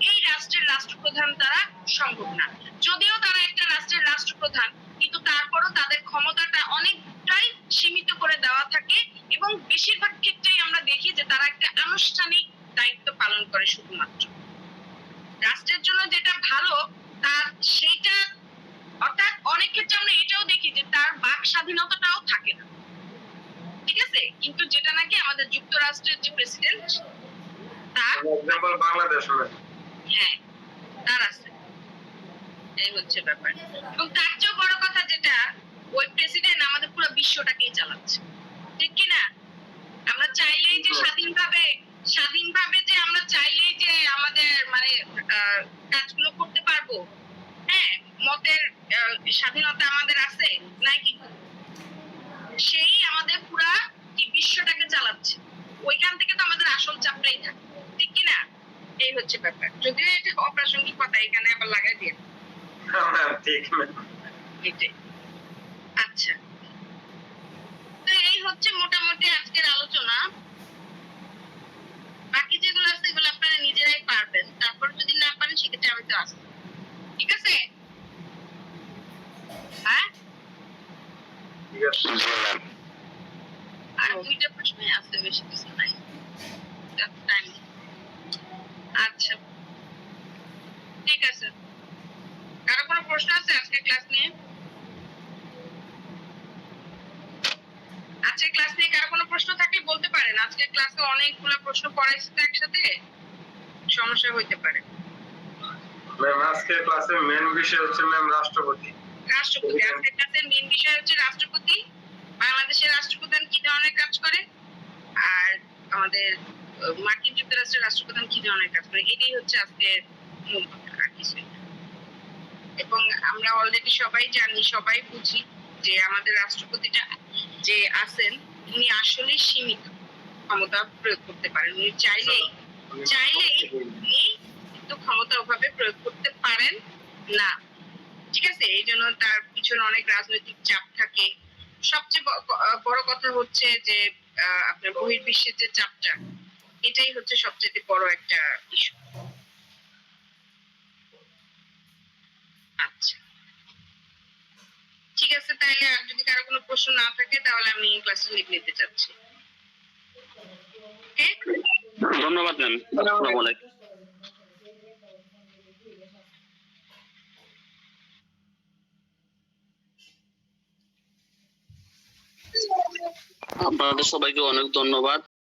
এই রাষ্ট্রের রাষ্ট্রপ্রধান দ্বারা সম্ভব না। যদিও তারা একটা রাষ্ট্রের রাষ্ট্রপ্রধান, কিন্তু তারপরও তাদের ক্ষমতাটা অনেকটাই সীমিত করে দেওয়া থাকে, এবং বেশিরভাগ ক্ষেত্রেই আমরা দেখি যে তারা একটা আনুষ্ঠানিক দায়িত্ব পালন করে শুধুমাত্র। রাষ্ট্রের জন্য যেটা ভালো তার সেইটা, অর্থাৎ অনেক ক্ষেত্রে আমরা এটাও দেখি যে তার বাক স্বাধীনতাটাও থাকে না, ঠিক আছে? কিন্তু যেটা নাকি আমাদের যুক্তরাষ্ট্রের যে প্রেসিডেন্ট তার, এক্সাম্পল বাংলাদেশ হলো, হ্যাঁ, তার আছে। এই হচ্ছে ব্যাপার। এবং তার চেয়েও বড় কথা যেটা, ওই প্রেসিডেন্ট আমাদের পুরো বিশ্বটাকেই চালাচ্ছে, ঠিক কি না? আমরা চাইলেই যে স্বাধীনভাবে যে আমরা চাইলেই যে আমাদের মানে কাজগুলো করতে পারবো, হ্যাঁ, মতের স্বাধীনতা আমাদের আছে নাই, কিন্তু সেই আমাদের পুরা কি বিশ্বটাকে চালাচ্ছে, ওইখান থেকে তো আমাদের আসল চাপটাই থাকে, ঠিক কি না? এই হচ্ছে ব্যাপার। যদিও এটা অপ্রাসঙ্গিক কথা, এখানে আবার লাগাই দিয়ে ঠিক এটাই। আচ্ছা, তো এই হচ্ছে মোটামুটি আজকের আলোচনা। বাকি যেগুলো আছে এগুলো আপনারা নিজেরাই পারবেন, তারপর যদি না পারেন সেক্ষেত্রে আমি তো আসবো, ঠিক আছে? হ্যাঁ, ঠিক আছে। জি ম্যাম। আর দুইটা প্রশ্নই আছে, বেশি কিছু নাই। টাইম। আচ্ছা, ঠিক আছে। কারো কোনো প্রশ্ন আছে আজকে ক্লাস নিয়ে? আজকে ক্লাস নিয়ে কারো কোনো প্রশ্ন থাকলে বলতে পারেন। আজকে ক্লাসে অনেকগুলো প্রশ্ন পড়াইছে তো একসাথে, সমস্যা হইতে পারে। ম্যাম আজকে ক্লাসের মেন বিষয় হচ্ছে ম্যাম রাষ্ট্রপতি। রাষ্ট্রপতি আজকের ক্লাসের মেন বিষয় হচ্ছে রাষ্ট্রপতি, বাংলাদেশের রাষ্ট্রপ্রধান কি ধরনের কাজ করে, আর আমাদের মার্কিন যুক্তরাষ্ট্রের রাষ্ট্রপ্রধান কি ধরনের কাজ করে, এটাই হচ্ছে আজকের মূল কথা, আর কিছুই না। এবং আমরা অলরেডি সবাই জানি, সবাই বুঝি যে আমাদের রাষ্ট্রপতিটা যে আছেন উনি আসলে সীমিত ক্ষমতা প্রয়োগ করতে পারেন। উনি চাইলেই উনি কিন্তু ক্ষমতা ওভাবে প্রয়োগ করতে পারেন না, ঠিক আছে? এই জন্য তার পিছনে অনেক রাজনৈতিক চাপ থাকে। সবচেয়ে বড় কথা হচ্ছে যে আপনার বহির্বিশ্বের যে চাপটা, এটাই হচ্ছে সবচেয়ে বড় একটা ইস্যু। আচ্ছা, ঠিক আছে, তাহলে আর যদি কারো কোনো প্রশ্ন না থাকে তাহলে আমি ক্লাসে লিভ নিতে চাচ্ছি। ধন্যবাদ ম্যাম। আসসালামু আলাইকুম। আপনাদের সবাইকে অনেক ধন্যবাদ।